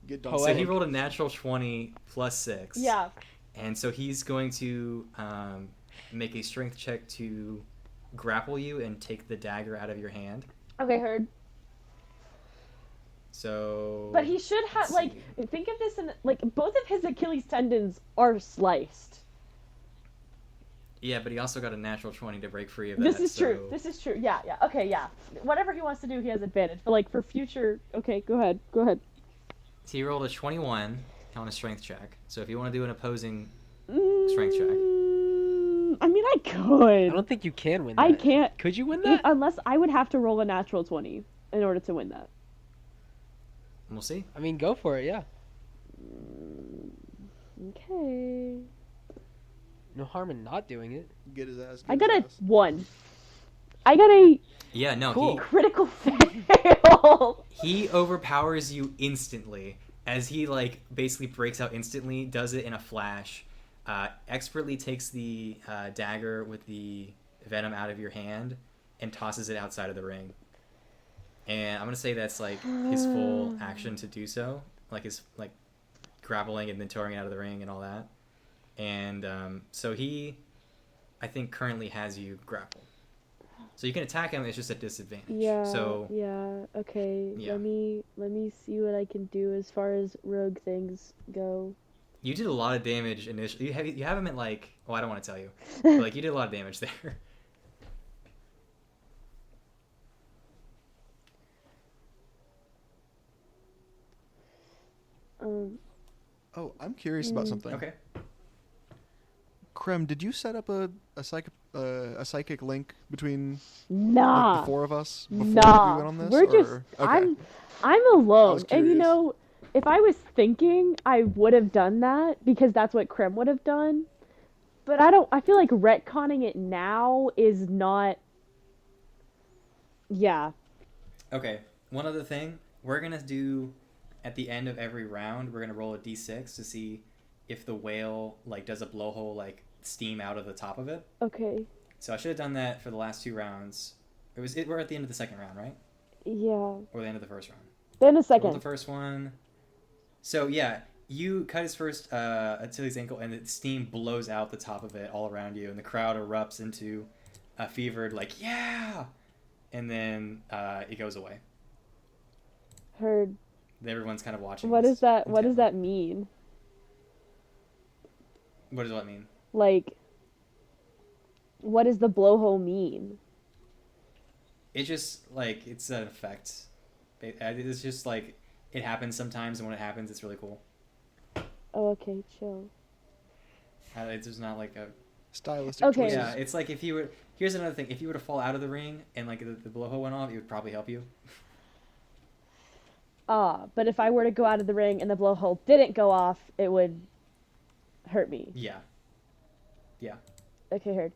[SPEAKER 4] Get done.
[SPEAKER 3] so he
[SPEAKER 2] Poetic.
[SPEAKER 3] rolled a natural 20 plus 6.
[SPEAKER 1] Yeah.
[SPEAKER 3] And so he's going to make a strength check to grapple you and take the dagger out of your hand.
[SPEAKER 1] Okay, heard.
[SPEAKER 3] So.
[SPEAKER 1] But he should have,
[SPEAKER 3] let's
[SPEAKER 1] like,
[SPEAKER 3] see.
[SPEAKER 1] think of this in, like, both of his Achilles tendons are sliced.
[SPEAKER 3] Yeah, but he also got a natural 20 to break free of that.
[SPEAKER 1] This is
[SPEAKER 3] so...
[SPEAKER 1] true. This is true. Yeah. Okay, yeah. Whatever he wants to do, he has advantage. But, like, for future... Okay, go ahead.
[SPEAKER 3] So he rolled a 21 on a strength check. So if you want to do an opposing strength check.
[SPEAKER 1] I mean, I
[SPEAKER 2] I
[SPEAKER 1] could.
[SPEAKER 2] don't think you can win that.
[SPEAKER 1] I can't.
[SPEAKER 2] Could you win that?
[SPEAKER 1] Unless I would have to roll a natural 20 in order to win that.
[SPEAKER 3] We'll see.
[SPEAKER 2] I mean, go for it, yeah.
[SPEAKER 1] Okay.
[SPEAKER 2] No harm in not doing it.
[SPEAKER 4] Get his ass.
[SPEAKER 1] I
[SPEAKER 4] get
[SPEAKER 1] got
[SPEAKER 4] his
[SPEAKER 1] a
[SPEAKER 4] ass.
[SPEAKER 1] 1. I got a
[SPEAKER 3] Yeah, no,
[SPEAKER 2] Cool.
[SPEAKER 1] critical fail.
[SPEAKER 3] he overpowers you instantly as he like basically breaks out instantly, does it in a flash, expertly takes the dagger with the venom out of your hand and tosses it outside of the ring. And I'm gonna say that's like his full action to do so, like his like grappling and then throwing it out of the ring and all that. And so he, I think, currently has you grappled. So you can attack him. It's just a disadvantage.
[SPEAKER 1] Yeah.
[SPEAKER 3] So
[SPEAKER 1] Yeah. Okay.
[SPEAKER 3] Yeah.
[SPEAKER 1] Let me see what I can do as far as rogue things go.
[SPEAKER 3] you did a lot of damage initially. You have him at like, oh, I don't want to tell you, but like you did a lot of damage there.
[SPEAKER 4] Oh, I'm curious about something.
[SPEAKER 3] Okay.
[SPEAKER 4] Krem, did you set up a psychic link between
[SPEAKER 1] Nah.
[SPEAKER 4] like, the four of us before
[SPEAKER 1] Nah.
[SPEAKER 4] we went on this?
[SPEAKER 1] We're just.
[SPEAKER 4] or... Okay.
[SPEAKER 1] I'm alone,
[SPEAKER 4] was
[SPEAKER 1] and you
[SPEAKER 4] curious.
[SPEAKER 1] know, if I was thinking, I would have done that because that's what Krim would have done. But I don't. I feel like retconning it now is not. Yeah.
[SPEAKER 3] Okay. One other thing we're gonna do at the end of every round, we're gonna roll a d6 to see if the whale like does a blowhole like steam out of the top of it.
[SPEAKER 1] Okay.
[SPEAKER 3] So I should have done that for the last 2 rounds. We're at the end of the second round, right?
[SPEAKER 1] Yeah.
[SPEAKER 3] Or the end of the first round?
[SPEAKER 1] Then a
[SPEAKER 3] So roll the
[SPEAKER 1] second.
[SPEAKER 3] first one. So yeah, you cut his first Achilles ankle, and the steam blows out the top of it all around you, and the crowd erupts into a fevered like yeah, and then it goes away.
[SPEAKER 1] Heard.
[SPEAKER 3] Everyone's kind of watching.
[SPEAKER 1] What
[SPEAKER 3] this
[SPEAKER 1] is that? What does
[SPEAKER 3] intently.
[SPEAKER 1] that mean?
[SPEAKER 3] What does that mean?
[SPEAKER 1] Like. What does the blowhole mean?
[SPEAKER 3] It just like it's an effect. It's just like it happens sometimes, and when it happens, it's really cool.
[SPEAKER 1] Oh, okay, chill.
[SPEAKER 3] It's just not like a
[SPEAKER 4] Stylistic
[SPEAKER 1] Okay.
[SPEAKER 4] choices.
[SPEAKER 3] yeah. It's like if you were. Here's another thing. If you were to fall out of the ring and like the blowhole went off, it would probably help you.
[SPEAKER 1] But if I were to go out of the ring and the blowhole didn't go off, it would hurt me.
[SPEAKER 3] Yeah. Yeah.
[SPEAKER 1] Okay, heard.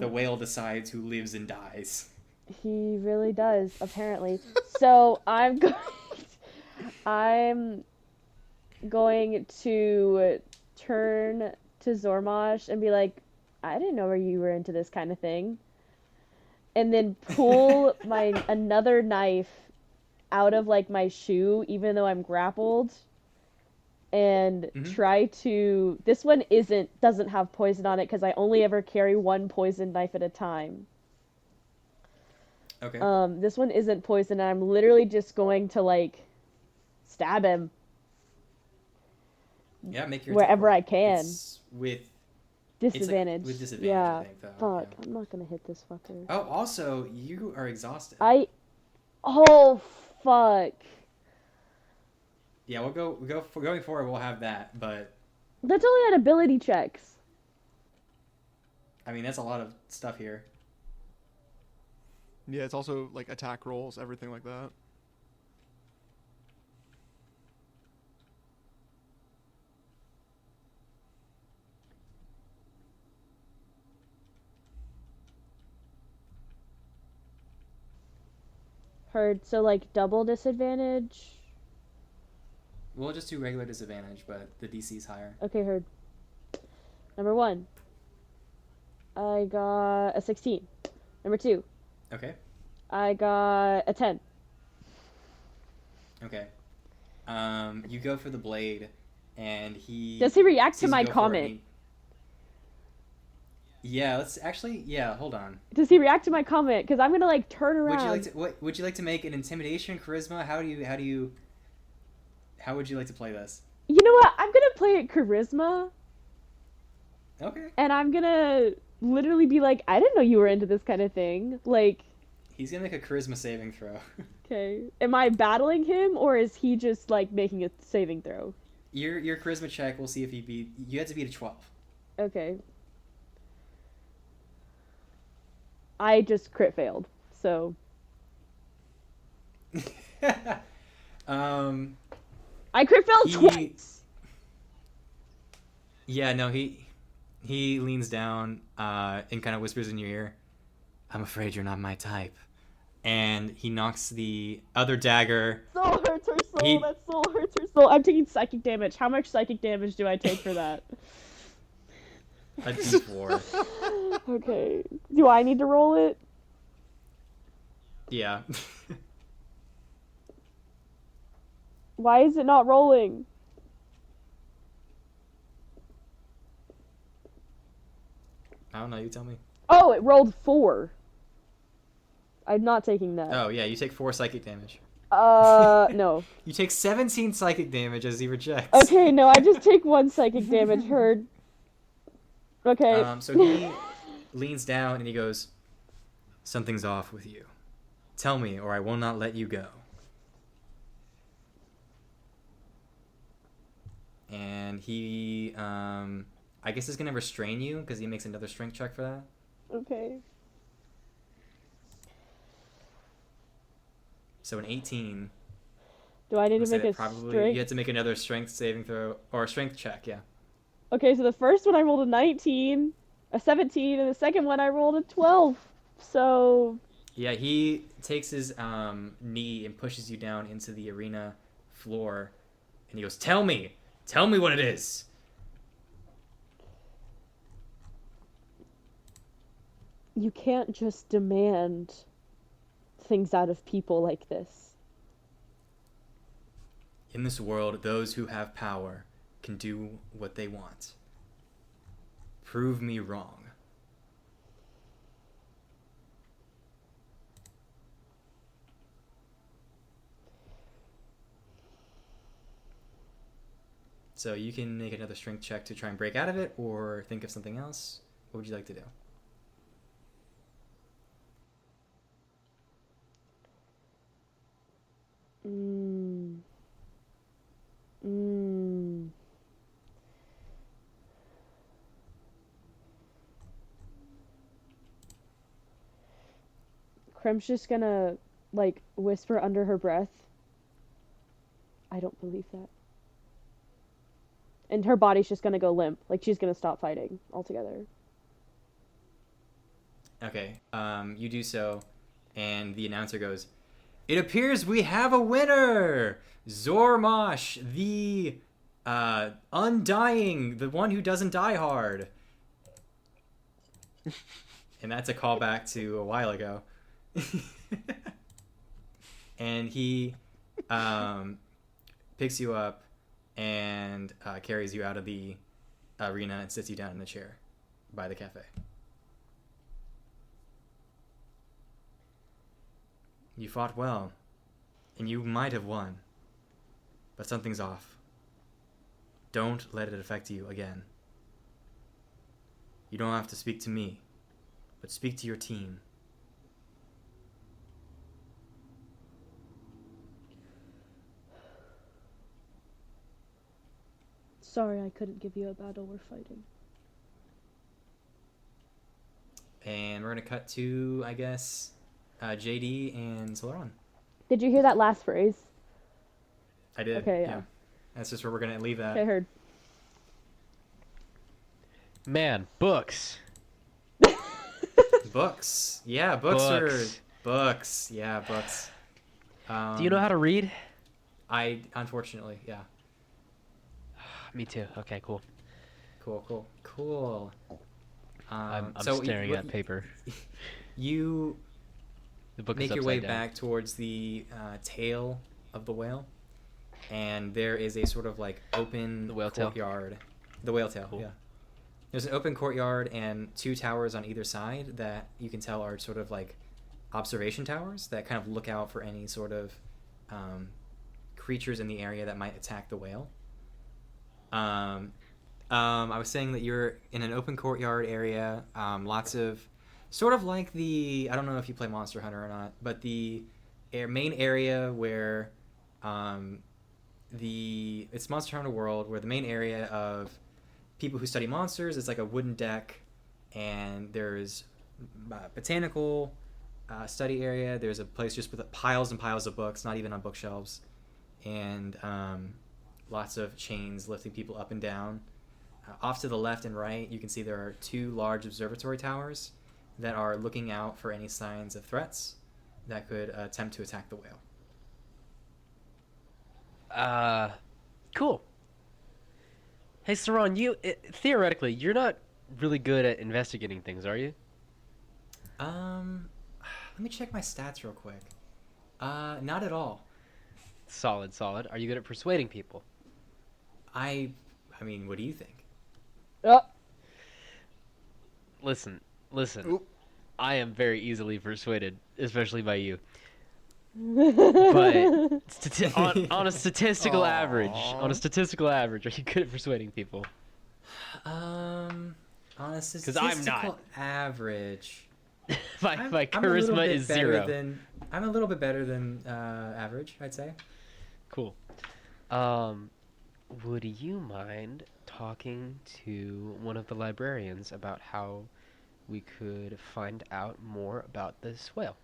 [SPEAKER 3] The whale decides who lives and dies.
[SPEAKER 1] He really does, apparently. So I'm going to turn to Zormosh and be like, I didn't know you were into this kind of thing. And then pull another knife out of like my shoe, even though I'm grappled, and try to. This one doesn't have poison on it because I only ever carry one poison knife at a time.
[SPEAKER 3] Okay.
[SPEAKER 1] This one isn't poison, and I'm literally just going to like stab him
[SPEAKER 3] Yeah, make your
[SPEAKER 1] wherever I
[SPEAKER 3] attack
[SPEAKER 1] can.
[SPEAKER 3] roll. It's with
[SPEAKER 1] Disadvantage.
[SPEAKER 3] with disadvantage,
[SPEAKER 1] Yeah.
[SPEAKER 3] I think, though.
[SPEAKER 1] Fuck.
[SPEAKER 3] Yeah.
[SPEAKER 1] I'm not gonna hit this fucker.
[SPEAKER 3] Oh, also, you are exhausted.
[SPEAKER 1] Oh fuck.
[SPEAKER 3] Yeah, going forward. We'll have that, but
[SPEAKER 1] That's only on ability checks.
[SPEAKER 3] I mean that's a lot of stuff here.
[SPEAKER 4] Yeah, it's also like attack rolls, everything like that.
[SPEAKER 1] Heard. So like double disadvantage.
[SPEAKER 3] We'll just do regular disadvantage, but the DC is higher.
[SPEAKER 1] Okay, heard. Number 1. I got a 16. Number 2.
[SPEAKER 3] Okay.
[SPEAKER 1] I got a 10.
[SPEAKER 3] Okay. You go for the blade, and he.
[SPEAKER 1] Does he react to
[SPEAKER 3] sees you
[SPEAKER 1] my
[SPEAKER 3] go for it,
[SPEAKER 1] comment?
[SPEAKER 3] and Yeah, let's actually. Yeah, hold on.
[SPEAKER 1] Does he react to my comment? Because I'm gonna like turn around.
[SPEAKER 3] Would you like to make an intimidation, charisma? How would you like to play this?
[SPEAKER 1] You know what? I'm gonna play it charisma,
[SPEAKER 3] Okay.
[SPEAKER 1] and I'm gonna literally be like, I didn't know you were into this kind of thing. Like,
[SPEAKER 3] He's gonna make a charisma saving throw.
[SPEAKER 1] okay, am I battling him, or is he just like making a saving throw?
[SPEAKER 3] Your charisma check. We'll see if you have to beat a 12.
[SPEAKER 1] Okay. I just crit failed. So
[SPEAKER 3] um,
[SPEAKER 1] I crit failed
[SPEAKER 3] he,
[SPEAKER 1] twice.
[SPEAKER 3] yeah, no, he leans down and kind of whispers in your ear, "I'm afraid you're not my type." And he knocks the other dagger.
[SPEAKER 1] Soul hurts her soul.
[SPEAKER 3] He
[SPEAKER 1] That soul hurts her soul. I'm taking psychic damage. How much psychic damage do I take for that?
[SPEAKER 3] a D4.
[SPEAKER 1] Okay. Do I need to roll it?
[SPEAKER 3] Yeah.
[SPEAKER 1] Why is it not rolling?
[SPEAKER 3] I don't know. You tell me.
[SPEAKER 1] Oh, it rolled 4. I'm not taking that.
[SPEAKER 3] Oh yeah, you take 4 psychic damage.
[SPEAKER 1] No.
[SPEAKER 3] You take 17 psychic damage as he rejects.
[SPEAKER 1] Okay, no, I just take 1 psychic damage. Heard. Okay.
[SPEAKER 3] So he leans down and he goes, "Something's off with you. Tell me, or I will not let you go." And he, I guess, is gonna restrain you because he makes another strength check for that.
[SPEAKER 1] Okay.
[SPEAKER 3] So an 18.
[SPEAKER 1] Do I need to
[SPEAKER 3] Say
[SPEAKER 1] make
[SPEAKER 3] that
[SPEAKER 1] a
[SPEAKER 3] probably
[SPEAKER 1] strength?
[SPEAKER 3] you have to make another strength saving throw or a strength check. Yeah.
[SPEAKER 1] Okay, so the first one I rolled a 19, a 17, and the second one I rolled a 12. So
[SPEAKER 3] Yeah, he takes his knee and pushes you down into the arena floor, and he goes, tell me what it is."
[SPEAKER 1] you can't just demand things out of people like this.
[SPEAKER 3] "In this world, those who have power can do what they want. Prove me wrong." So you can make another strength check to try and break out of it, or think of something else. What would you like to do?
[SPEAKER 1] Mm. Mm. Krem's just gonna, like, whisper under her breath, "I don't believe that." And her body's just gonna go limp. Like, she's gonna stop fighting altogether.
[SPEAKER 3] Okay, you do so, and the announcer goes, "It appears we have a winner! Zormosh, the undying, the one who doesn't die hard." And that's a callback to a while ago. And he picks you up and carries you out of the arena and sits you down in a chair by the cafe. "You fought well, and you might have won, but something's off. Don't let it affect you again. You don't have to speak to me, but speak to your team."
[SPEAKER 1] Sorry I couldn't give you a battle we're fighting.
[SPEAKER 3] And we're going to cut to, I guess, JD and Solaron.
[SPEAKER 1] Did you hear that last phrase?
[SPEAKER 3] I did.
[SPEAKER 1] Okay, yeah.
[SPEAKER 3] That's just where we're going to leave that.
[SPEAKER 1] Okay, heard.
[SPEAKER 2] Man, books.
[SPEAKER 3] Books. Yeah, books are... Books. Yeah, books.
[SPEAKER 2] Do you know how to read?
[SPEAKER 3] I, unfortunately, yeah.
[SPEAKER 2] Me too. Okay, cool.
[SPEAKER 3] Cool.
[SPEAKER 2] I'm
[SPEAKER 3] so
[SPEAKER 2] staring at paper.
[SPEAKER 3] You
[SPEAKER 2] The book
[SPEAKER 3] make
[SPEAKER 2] is
[SPEAKER 3] your way
[SPEAKER 2] upside down.
[SPEAKER 3] back towards the tail of the whale, and there is a sort of like open
[SPEAKER 2] The whale tail?
[SPEAKER 3] courtyard. The whale tail,
[SPEAKER 2] Cool.
[SPEAKER 3] yeah. There's an open courtyard and 2 towers on either side that you can tell are sort of like observation towers that kind of look out for any sort of creatures in the area that might attack the whale. I was saying that you're in an open courtyard area, lots of sort of like I don't know if you play Monster Hunter or not, but the main area where it's Monster Hunter World, where the main area of people who study monsters. It's like a wooden deck, and there's botanical study area. There's a place just with piles and piles of books, not even on bookshelves, and lots of chains lifting people up and down. Off to the left and right, you can see there are 2 large observatory towers that are looking out for any signs of threats that could attempt to attack the whale.
[SPEAKER 2] Cool. Hey, Saran, theoretically, you're not really good at investigating things, are you?
[SPEAKER 3] Let me check my stats real quick. Not at all.
[SPEAKER 2] Solid, solid. Are you good at persuading people?
[SPEAKER 3] I mean, what do you think?
[SPEAKER 1] Oh.
[SPEAKER 2] Listen.
[SPEAKER 4] Oop.
[SPEAKER 2] I am very easily persuaded, especially by you. But on a statistical average, are you good at persuading people?
[SPEAKER 3] On a
[SPEAKER 2] 'Cause
[SPEAKER 3] statistical
[SPEAKER 2] I'm not.
[SPEAKER 3] average,
[SPEAKER 2] my
[SPEAKER 3] I'm a little
[SPEAKER 2] charisma
[SPEAKER 3] bit
[SPEAKER 2] is
[SPEAKER 3] better
[SPEAKER 2] 0.
[SPEAKER 3] I'm a little bit better than average, I'd say.
[SPEAKER 2] Cool. Would you mind talking to one of the librarians about how we could find out more about this whale?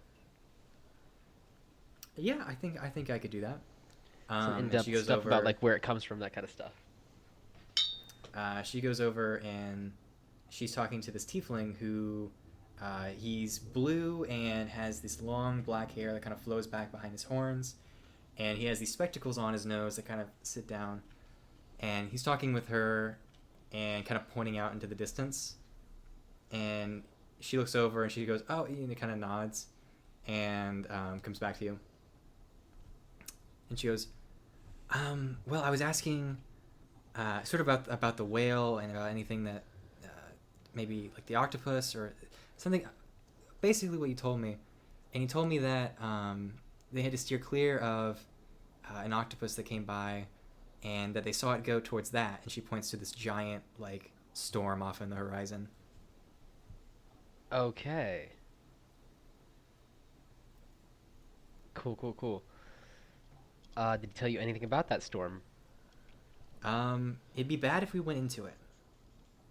[SPEAKER 3] Yeah, I think I could do that.
[SPEAKER 2] Some
[SPEAKER 3] And
[SPEAKER 2] in-depth
[SPEAKER 3] she goes
[SPEAKER 2] stuff
[SPEAKER 3] over,
[SPEAKER 2] about like where it comes from, that kind of stuff.
[SPEAKER 3] She goes over and she's talking to this tiefling who he's blue and has this long black hair that kind of flows back behind his horns, and he has these spectacles on his nose that kind of sit down, and he's talking with her and kind of pointing out into the distance, and she looks over and she goes, oh, and it kind of nods and comes back to you, and she goes, well, I was asking sort of about the whale and about anything that maybe like the octopus or something, basically what you told me. And you told me that they had to steer clear of an octopus that came by, and that they saw it go towards that, and she points to this giant like storm off in the horizon.
[SPEAKER 2] Okay. Cool. Did he tell you anything about that storm?
[SPEAKER 3] It'd be bad if we went into it,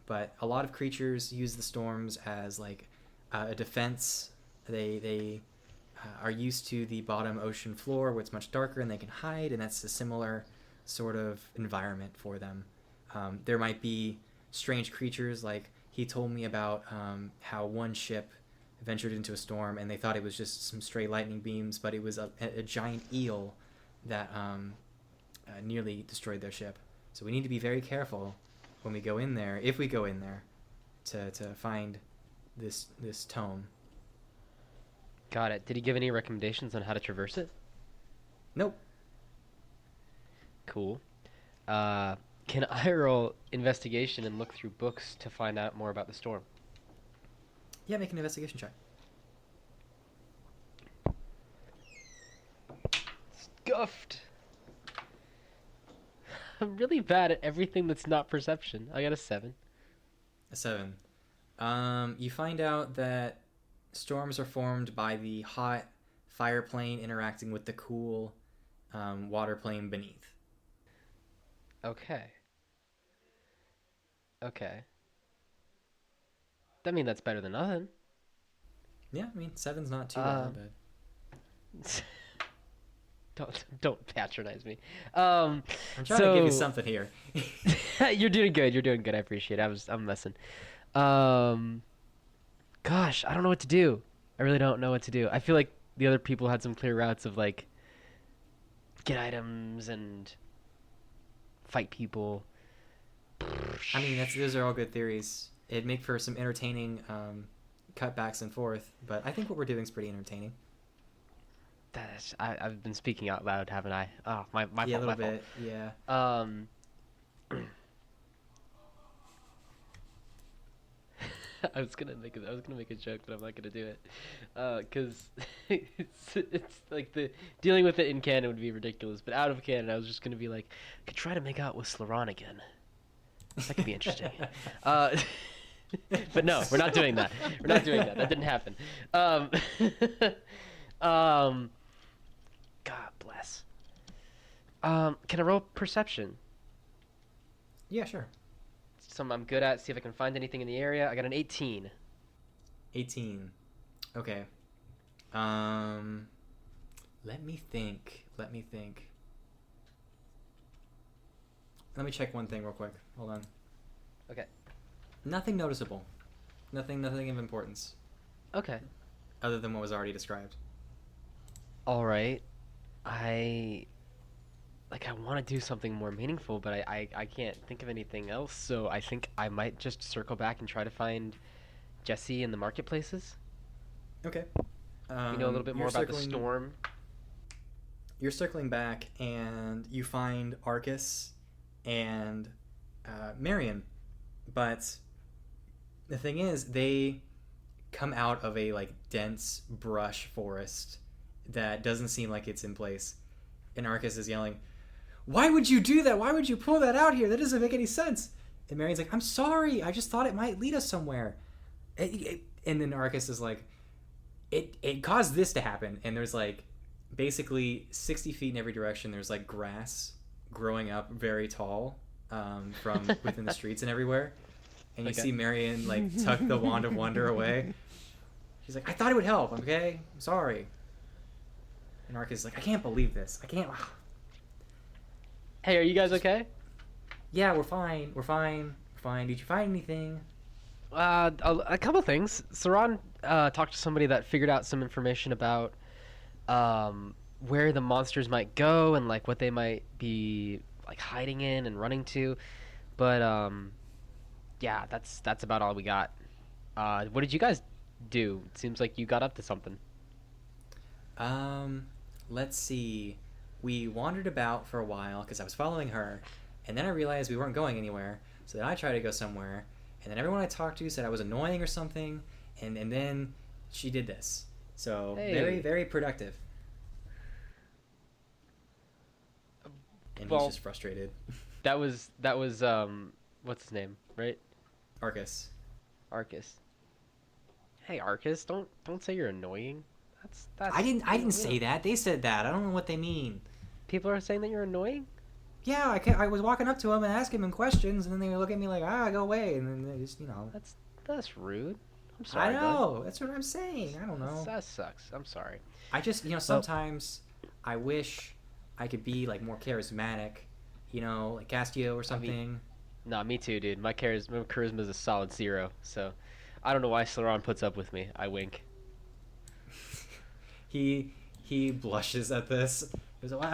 [SPEAKER 3] but a lot of creatures use the storms as like a defense. They are used to the bottom ocean floor where it's much darker and they can hide, and that's a similar sort of environment for them. There might be strange creatures, like he told me about how one ship ventured into a storm and they thought it was just some stray lightning beams, but it was a giant eel that nearly destroyed their ship. So we need to be very careful when we go in there, if we go in there, to find this tome.
[SPEAKER 2] Got it. Did he give any recommendations on how to traverse it?
[SPEAKER 3] Nope.
[SPEAKER 2] Cool. Can I roll investigation and look through books to find out more about the storm?
[SPEAKER 3] Yeah, make an investigation check.
[SPEAKER 2] Scuffed. I'm really bad at everything that's not perception. I got a 7.
[SPEAKER 3] A 7. You find out that storms are formed by the hot fire plane interacting with the cool water plane beneath.
[SPEAKER 2] Okay. I mean, that's better than nothing.
[SPEAKER 3] Yeah, I mean, 7's not too bad.
[SPEAKER 2] Don't patronize me.
[SPEAKER 3] I'm trying to give you something here.
[SPEAKER 2] You're doing good. I appreciate it. I'm messing. Gosh, I don't know what to do. I really don't know what to do. I feel like the other people had some clear routes of like get items and fight people.
[SPEAKER 3] I mean, those are all good theories. It'd make for some entertaining cutbacks and forth, but I think what we're doing is pretty entertaining.
[SPEAKER 2] I've been speaking out loud, haven't I? Oh, my fault.
[SPEAKER 3] Yeah, a little bit. Yeah.
[SPEAKER 2] I was gonna make a joke, but I'm not gonna do it, cause it's like the dealing with it in canon would be ridiculous, but out of canon, I was just gonna be like, I could try to make out with Slaron again. That could be interesting. But no, we're not doing that. That didn't happen. God bless. Can I roll perception?
[SPEAKER 3] Yeah, sure.
[SPEAKER 2] some I'm good at. See if I can find anything in the area. I got an 18.
[SPEAKER 3] 18. Okay. Let me think. Let me check one thing real quick. Hold on.
[SPEAKER 2] Okay.
[SPEAKER 3] Nothing noticeable. Nothing of importance.
[SPEAKER 2] Okay.
[SPEAKER 3] Other than what was already described.
[SPEAKER 2] All right. I want to do something more meaningful, but I can't think of anything else. So I think I might just circle back and try to find Jesse in the marketplaces.
[SPEAKER 3] Okay.
[SPEAKER 2] You know a little bit more about the storm.
[SPEAKER 3] You're circling back, and you find Arcus and Marion. But the thing is, they come out of a dense brush forest that doesn't seem like it's in place. And Arcus is yelling, "Why would you do that? Why would you pull that out here? That doesn't make any sense." And Marion's like, "I'm sorry. I just thought it might lead us somewhere." And then Arcus is like, it caused this to happen. And there's basically 60 feet in every direction. There's grass growing up very tall from within the streets and everywhere. And you see Marion tuck the Wand of Wonder away. She's like, "I thought it would help, okay? I'm sorry." And Arcus is like, "I can't believe this. I can't."
[SPEAKER 2] Hey, are you guys okay?
[SPEAKER 3] Yeah, we're fine. We're fine. We're fine. Did you find anything?
[SPEAKER 2] A couple things. Saran talked to somebody that figured out some information about where the monsters might go and what they might be hiding in and running to. But yeah, that's about all we got. What did you guys do? It seems like you got up to something.
[SPEAKER 3] Let's see. We wandered about for a while because I was following her, and then I realized we weren't going anywhere. So then I tried to go somewhere, and then everyone I talked to said I was annoying or something, and then she did this. So very, very productive. And he's just frustrated.
[SPEAKER 2] That was what's his name, right?
[SPEAKER 3] Arcus.
[SPEAKER 2] Hey Arcus, don't say you're annoying. That's
[SPEAKER 3] I didn't say that. They said that. I don't know what they mean.
[SPEAKER 2] People are saying that you're annoying?
[SPEAKER 3] Yeah, I was walking up to him and asking him questions, and then they would look at me like, go away, and then they just,
[SPEAKER 2] That's rude. I'm sorry.
[SPEAKER 3] I know. That's what I'm saying. I don't know.
[SPEAKER 2] That sucks. I'm sorry.
[SPEAKER 3] I just, sometimes I wish I could be more charismatic, like Castio or something.
[SPEAKER 2] Me too, dude. My charisma is a solid 0. So I don't know why Saran puts up with me. I wink.
[SPEAKER 3] He blushes at this. He's like,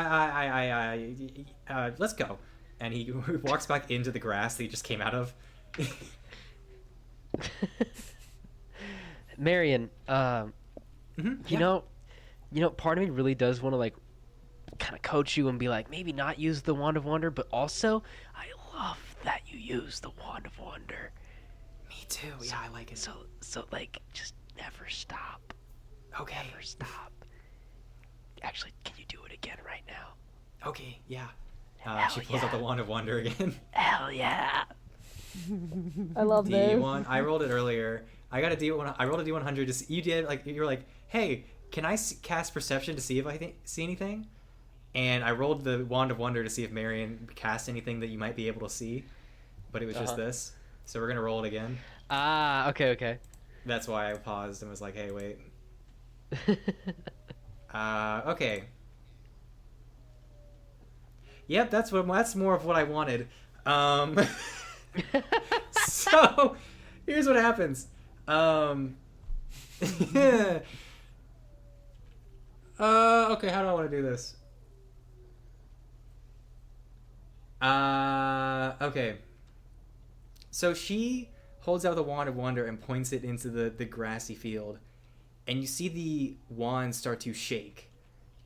[SPEAKER 3] let's go. And he walks back into the grass that he just came out of.
[SPEAKER 2] Marion, you know, part of me really does want to kind of coach you and be maybe not use the Wand of Wonder, but also I love that you use the Wand of Wonder.
[SPEAKER 3] Me too. Yeah, I like it.
[SPEAKER 2] So just never stop.
[SPEAKER 3] Okay.
[SPEAKER 2] Never stop. Actually, can you do it again right now?
[SPEAKER 3] Okay, yeah. She pulls out the Wand of Wonder again.
[SPEAKER 2] Hell yeah.
[SPEAKER 1] I love this.
[SPEAKER 3] D1. I rolled it earlier. I got a D1. I rolled a D100. You did you were like, "Hey, can I cast Perception to see if I see anything?" And I rolled the Wand of Wonder to see if Marion cast anything that you might be able to see, but it was just this. So we're gonna roll it again.
[SPEAKER 2] Okay.
[SPEAKER 3] That's why I paused and was like, "Hey, wait." Okay. Yep, that's more of what I wanted. So here's what happens. Okay, how do I want to do this? Okay. So she holds out the Wand of Wonder and points it into the grassy field. And you see the wand start to shake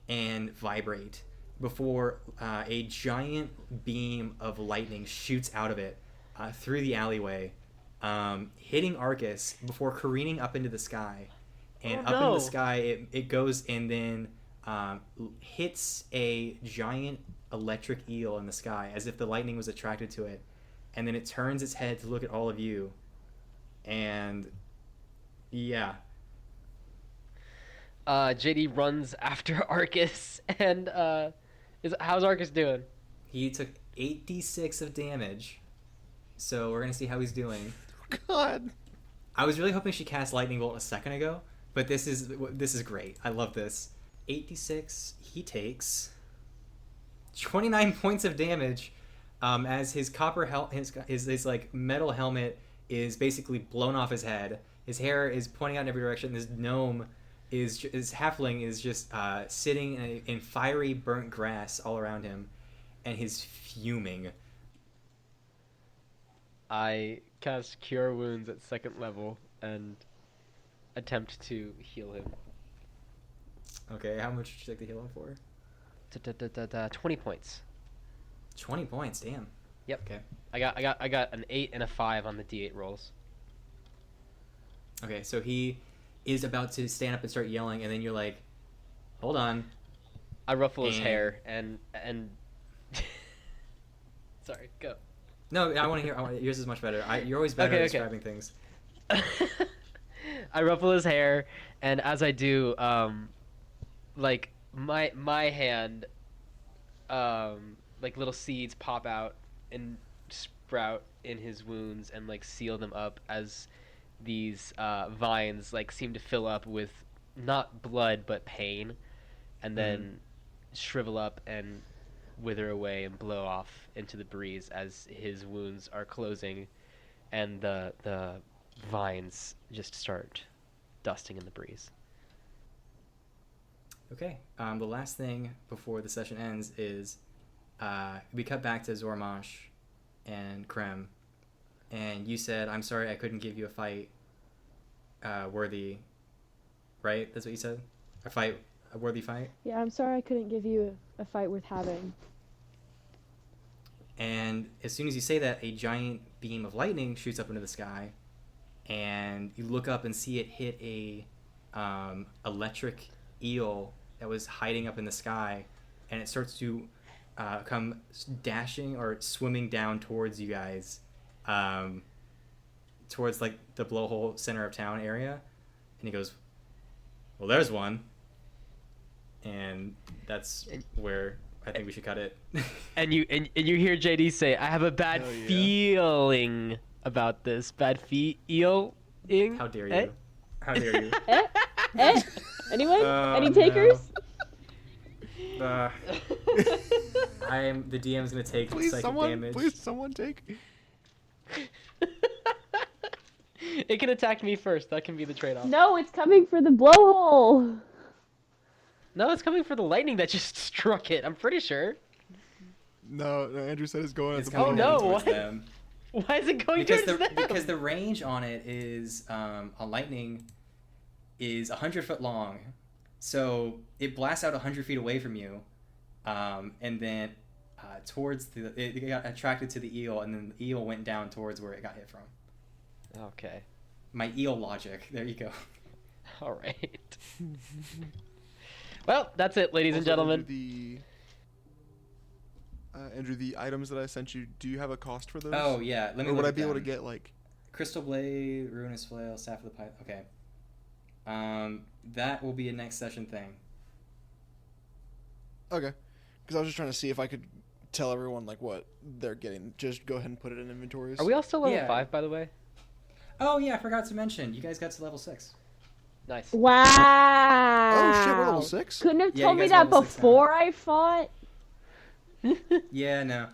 [SPEAKER 3] and vibrate before a giant beam of lightning shoots out of it through the alleyway, hitting Arcus before careening up into the sky. And into the sky, it goes and then hits a giant electric eel in the sky, as if the lightning was attracted to it. And then it turns its head to look at all of you. And yeah.
[SPEAKER 2] JD runs after Arcus, and how's Arcus doing?
[SPEAKER 3] He took 8d6 of damage. So we're gonna see how he's doing.
[SPEAKER 4] God.
[SPEAKER 3] I was really hoping she cast lightning bolt a second ago, but this is great. I love this. 86. He takes 29 points of damage, as his his like metal helmet is basically blown off his head. His hair is pointing out in every direction. This gnome his halfling is just sitting in fiery burnt grass all around him, and he's fuming.
[SPEAKER 2] I cast Cure Wounds at 2nd level and attempt to heal him.
[SPEAKER 3] Okay, how much would you like to heal him for?
[SPEAKER 2] 20 points.
[SPEAKER 3] 20 points, damn.
[SPEAKER 2] Yep.
[SPEAKER 3] Okay.
[SPEAKER 2] I got an 8 and a 5 on the D8 rolls.
[SPEAKER 3] Okay, so he is about to stand up and start yelling, and then you're like, hold on.
[SPEAKER 2] I ruffle his hair and sorry, go.
[SPEAKER 3] No, I want to hear. Yours is much better. You're always better at
[SPEAKER 2] Okay.
[SPEAKER 3] describing things.
[SPEAKER 2] I ruffle his hair, and as I do, like my hand, like little seeds pop out and sprout in his wounds and like seal them up as these vines like seem to fill up with not blood but pain, and then shrivel up and wither away and blow off into the breeze as his wounds are closing, and the vines just start dusting in the breeze.
[SPEAKER 3] Okay. The last thing before the session ends is we cut back to Zormash and Krem, and you said, "I'm sorry, I couldn't give you a fight worthy." Right? That's what you said. A worthy fight.
[SPEAKER 1] Yeah, I'm sorry I couldn't give you a fight worth having.
[SPEAKER 3] And as soon as you say that, a giant beam of lightning shoots up into the sky, and you look up and see it hit a electric eel that was hiding up in the sky, and it starts to come dashing or swimming down towards you guys, towards like the blowhole center of town area. And he goes, "Well, there's one," and that's where I think we should cut it.
[SPEAKER 2] And you hear JD say, "I have a bad
[SPEAKER 4] Hell yeah.
[SPEAKER 2] feeling about this. Bad feeling."
[SPEAKER 3] How dare you?
[SPEAKER 2] Eh?
[SPEAKER 3] How dare you?
[SPEAKER 1] Anyone?
[SPEAKER 3] Oh,
[SPEAKER 1] Any
[SPEAKER 3] no.
[SPEAKER 1] takers?
[SPEAKER 3] The DM's gonna take psychic damage.
[SPEAKER 4] Please, someone take.
[SPEAKER 2] It can attack me first. That can be the trade-off.
[SPEAKER 1] No, it's coming for the blowhole.
[SPEAKER 2] No, it's coming for the lightning that just struck it. I'm pretty sure.
[SPEAKER 4] No, Andrew said it's going.
[SPEAKER 3] It's
[SPEAKER 4] at the
[SPEAKER 3] coming
[SPEAKER 2] Oh,
[SPEAKER 3] down
[SPEAKER 2] no,
[SPEAKER 3] towards
[SPEAKER 2] what?
[SPEAKER 3] them.
[SPEAKER 2] Why is it going
[SPEAKER 3] Because
[SPEAKER 2] towards them?
[SPEAKER 3] because the range on it is on lightning is 100 foot long, so it blasts out 100 feet away from you, and then towards it got attracted to the eel, and then the eel went down towards where it got hit from.
[SPEAKER 2] Okay.
[SPEAKER 3] My eel logic. There you go.
[SPEAKER 2] All right. Well, that's it, ladies and
[SPEAKER 4] Also,
[SPEAKER 2] gentlemen.
[SPEAKER 4] Andrew, the items that I sent you, do you have a cost for those?
[SPEAKER 3] Oh yeah, let me.
[SPEAKER 4] Or would
[SPEAKER 3] look
[SPEAKER 4] I
[SPEAKER 3] at
[SPEAKER 4] be able to
[SPEAKER 3] them.
[SPEAKER 4] get like?
[SPEAKER 3] Crystal Blade, Ruinous Flail, Staff of the Pipe. Okay. That will be a next session thing.
[SPEAKER 4] Okay, because I was just trying to see if I could tell everyone like what they're getting. Just go ahead and put it in inventories.
[SPEAKER 2] Are we all still level
[SPEAKER 3] Yeah.
[SPEAKER 2] 5, by the way?
[SPEAKER 3] Oh yeah, I forgot to mention. You guys got to level 6.
[SPEAKER 2] Nice.
[SPEAKER 1] Wow.
[SPEAKER 4] Oh shit, we're level 6.
[SPEAKER 1] Couldn't have
[SPEAKER 3] Yeah,
[SPEAKER 1] told
[SPEAKER 3] you
[SPEAKER 1] me
[SPEAKER 3] guys are
[SPEAKER 1] that
[SPEAKER 3] level 6 now.
[SPEAKER 1] before I fought.
[SPEAKER 3] Yeah, no.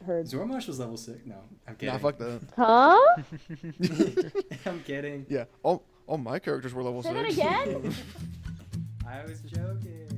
[SPEAKER 1] Heard.
[SPEAKER 3] Zormarsh was level 6. No, I'm kidding.
[SPEAKER 4] Nah, fuck that.
[SPEAKER 1] Huh?
[SPEAKER 3] I'm kidding.
[SPEAKER 4] Yeah, all my characters were level
[SPEAKER 1] Say
[SPEAKER 4] 6.
[SPEAKER 1] that again?
[SPEAKER 3] I was joking.